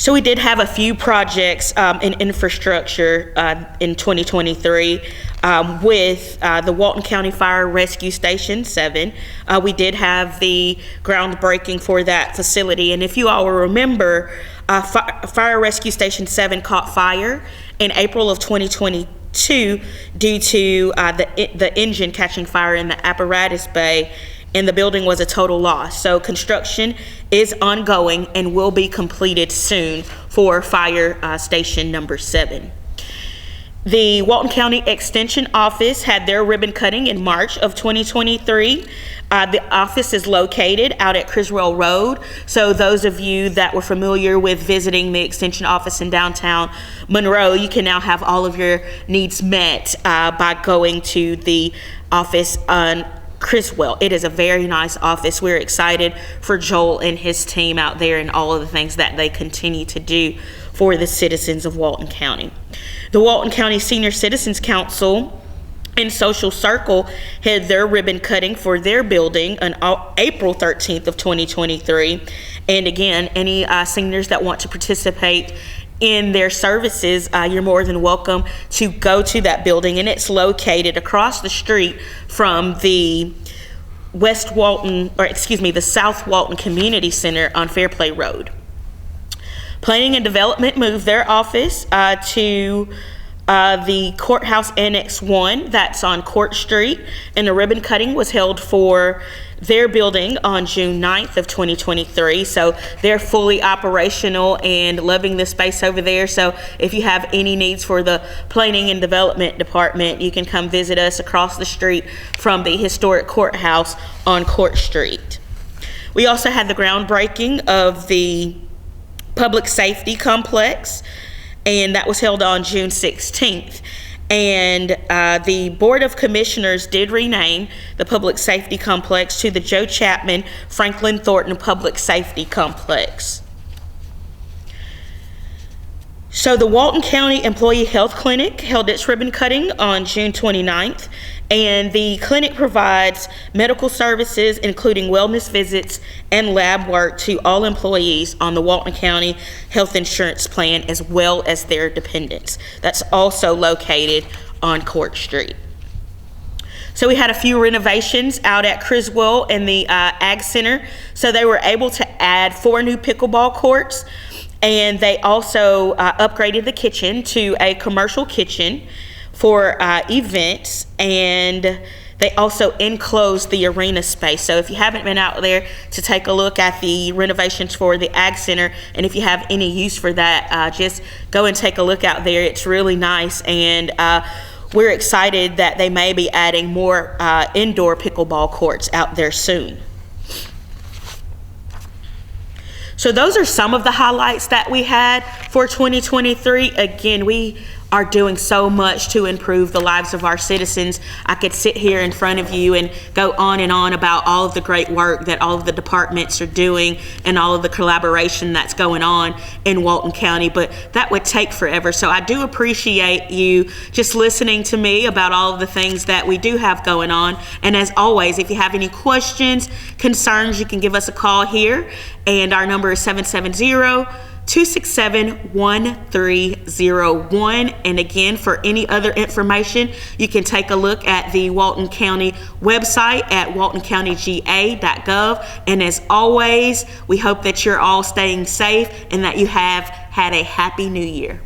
So we did have a few projects in infrastructure in 2023 with the Walton County Fire Rescue Station 7. We did have the groundbreaking for that facility. And if you all will remember, Fire Rescue Station 7 caught fire in April of 2022 due to the engine catching fire in the apparatus bay, and the building was a total loss. So construction is ongoing and will be completed soon for Fire Station number 7. The Walton County Extension Office had their ribbon cutting in March of 2023. The office is located out at Criswell Road. So those of you that were familiar with visiting the Extension Office in downtown Monroe, you can now have all of your needs met by going to the office on Criswell. It is a very nice office. We're excited for Joel and his team out there and all of the things that they continue to do for the citizens of Walton County. The Walton County Senior Citizens Council and Social Circle had their ribbon cutting for their building on April 13th of 2023. And again, any seniors that want to participate in their services, you're more than welcome to go to that building, and it's located across the street from the the South Walton Community Center on Fairplay Road. Planning and Development moved their office to the Courthouse Annex 1, that's on Court Street, and the ribbon cutting was held for their building on June 9th of 2023. So they're fully operational and loving the space over there. So if you have any needs for the Planning and Development Department, you can come visit us across the street from the historic courthouse on Court Street. We also had the groundbreaking of the Public Safety Complex, and that was held on June 16th. And the Board of Commissioners did rename the Public Safety Complex to the Joe Chapman Franklin Thornton Public Safety Complex. So the Walton County Employee Health Clinic held its ribbon cutting on June 29th, and the clinic provides medical services including wellness visits and lab work to all employees on the Walton County Health Insurance Plan as well as their dependents. That's also located on Court Street. So we had a few renovations out at Criswell and the Ag Center. So they were able to add 4 new pickleball courts, and they also upgraded the kitchen to a commercial kitchen for events, and they also enclosed the arena space. So if you haven't been out there to take a look at the renovations for the Ag Center, and if you have any use for that, just go and take a look out there. It's really nice, and we're excited that they may be adding more indoor pickleball courts out there soon. So those are some of the highlights that we had for 2023. Again, we are doing so much to improve the lives of our citizens. I could sit here in front of you and go on and on about all of the great work that all of the departments are doing and all of the collaboration that's going on in Walton County, but that would take forever. So I do appreciate you just listening to me about all of the things that we do have going on. And as always, if you have any questions, concerns, you can give us a call here, and our number is 770-267-1301. And again, for any other information, you can take a look at the Walton County website at waltoncountyga.gov. And as always, we hope that you're all staying safe and that you have had a happy new year.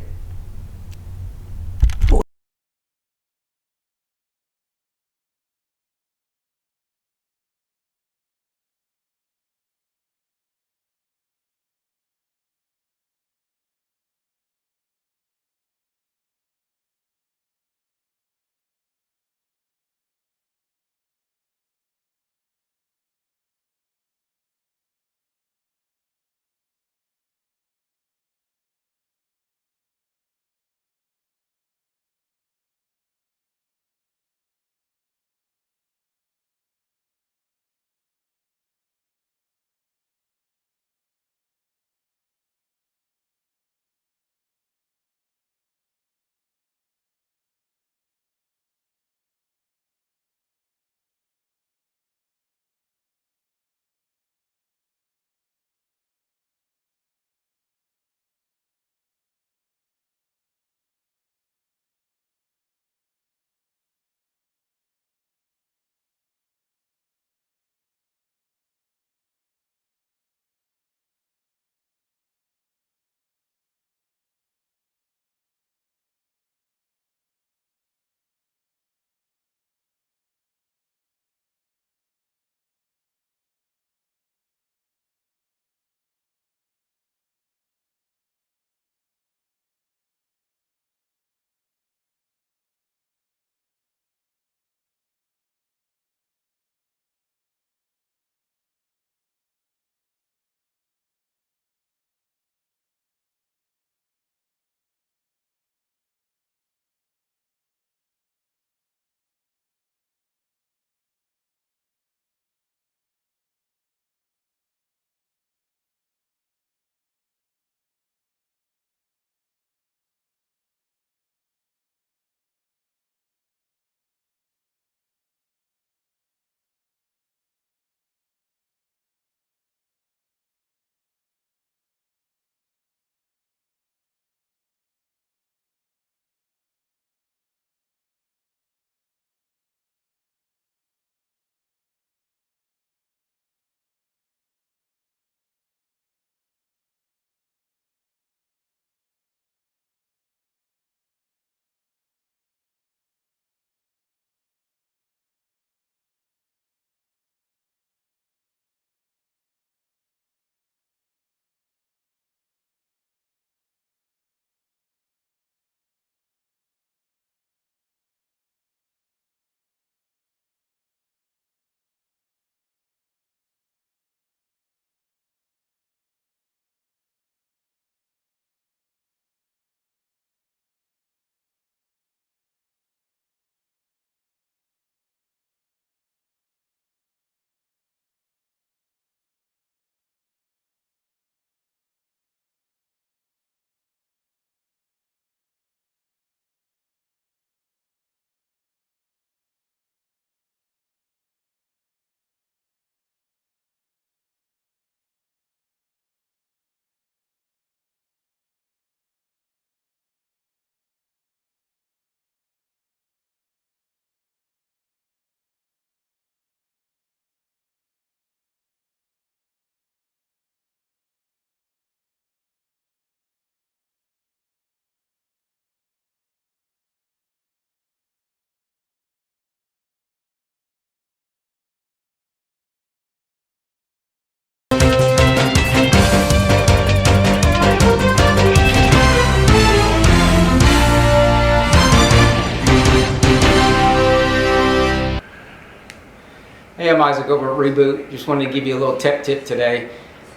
Hey, I'm Isaac over at Reboot. Just wanted to give you a little tech tip today.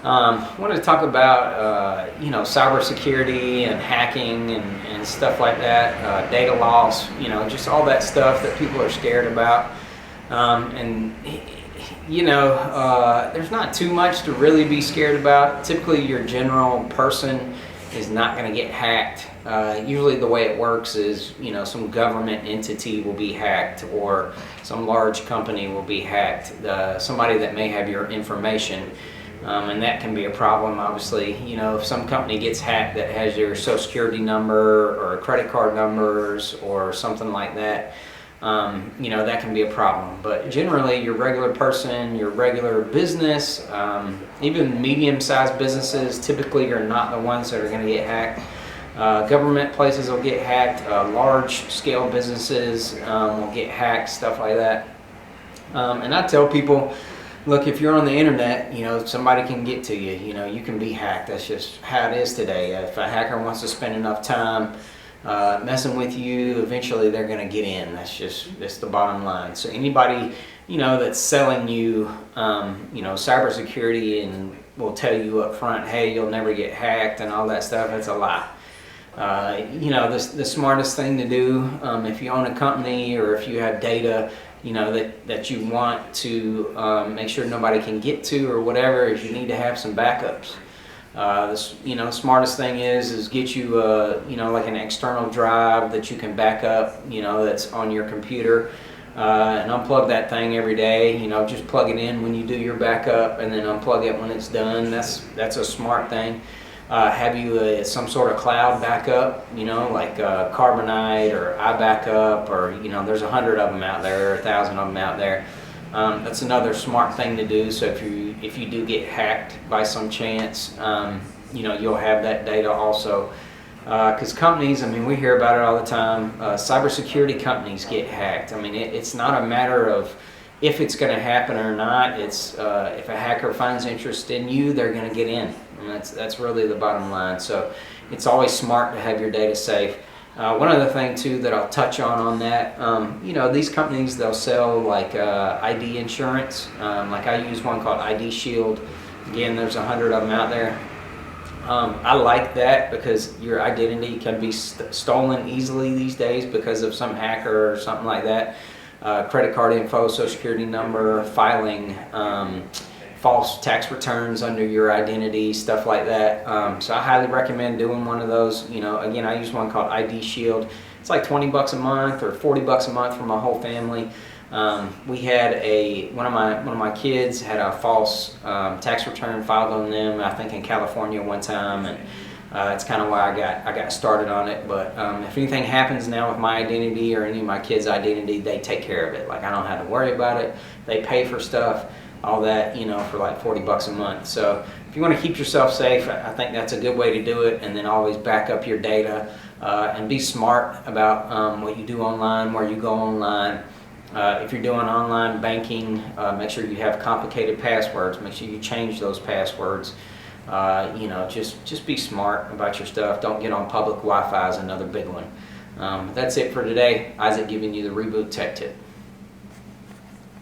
I wanted to talk about, cybersecurity and hacking and stuff like that, data loss, just all that stuff that people are scared about. There's not too much to really be scared about. Typically, your general person is not going to get hacked. Usually the way it works is, some government entity will be hacked or some large company will be hacked. Somebody that may have your information, and that can be a problem, obviously. If some company gets hacked that has your social security number or credit card numbers or something like that, that can be a problem. But generally, your regular person, your regular business, even medium-sized businesses, typically are not the ones that are going to get hacked. Government places will get hacked, large-scale businesses will get hacked, stuff like that. And I tell people, look, if you're on the internet, somebody can get to you. You can be hacked. That's just how it is today. If a hacker wants to spend enough time messing with you, eventually they're going to get in. That's the bottom line. So anybody, that's selling you, cybersecurity and will tell you up front, hey, you'll never get hacked and all that stuff, that's a lie. The smartest thing to do, if you own a company or if you have data, that you want to make sure nobody can get to or whatever, is you need to have some backups. The smartest thing is get you like an external drive that you can back up, that's on your computer, and unplug that thing every day. Just plug it in when you do your backup and then unplug it when it's done. That's a smart thing. Have you some sort of cloud backup, like Carbonite or iBackup, or there's 100 of them out there, or 1,000 of them out there. That's another smart thing to do. So if you do get hacked by some chance, you'll have that data also. Because companies, we hear about it all the time. Cybersecurity companies get hacked. It's not a matter of if it's going to happen or not. It's if a hacker finds interest in you, they're going to get in. And that's really the bottom line. So it's always smart to have your data safe. One other thing too that I'll touch on that, these companies, they'll sell like ID insurance. Like I use one called ID Shield. Again, there's 100 of them out there. I like that because your identity can be stolen easily these days because of some hacker or something like that. Credit card info, social security number, filing false tax returns under your identity, stuff like that. So I highly recommend doing one of those. Again, I use one called ID Shield. It's like $20 a month or $40 a month for my whole family. We had one of my kids had a false tax return filed on them, I think in California one time, and it's kind of why I got started on it. But if anything happens now with my identity or any of my kids' identity, they take care of it. Like I don't have to worry about it. They pay for stuff, all that, for like $40 a month. So if you want to keep yourself safe, I think that's a good way to do it. And then always back up your data and be smart about what you do online, where you go online. If you're doing online banking, make sure you have complicated passwords. Make sure you change those passwords. Just be smart about your stuff. Don't get on public Wi-Fi is another big one. That's it for today. Isaac giving you the Reboot Tech Tip.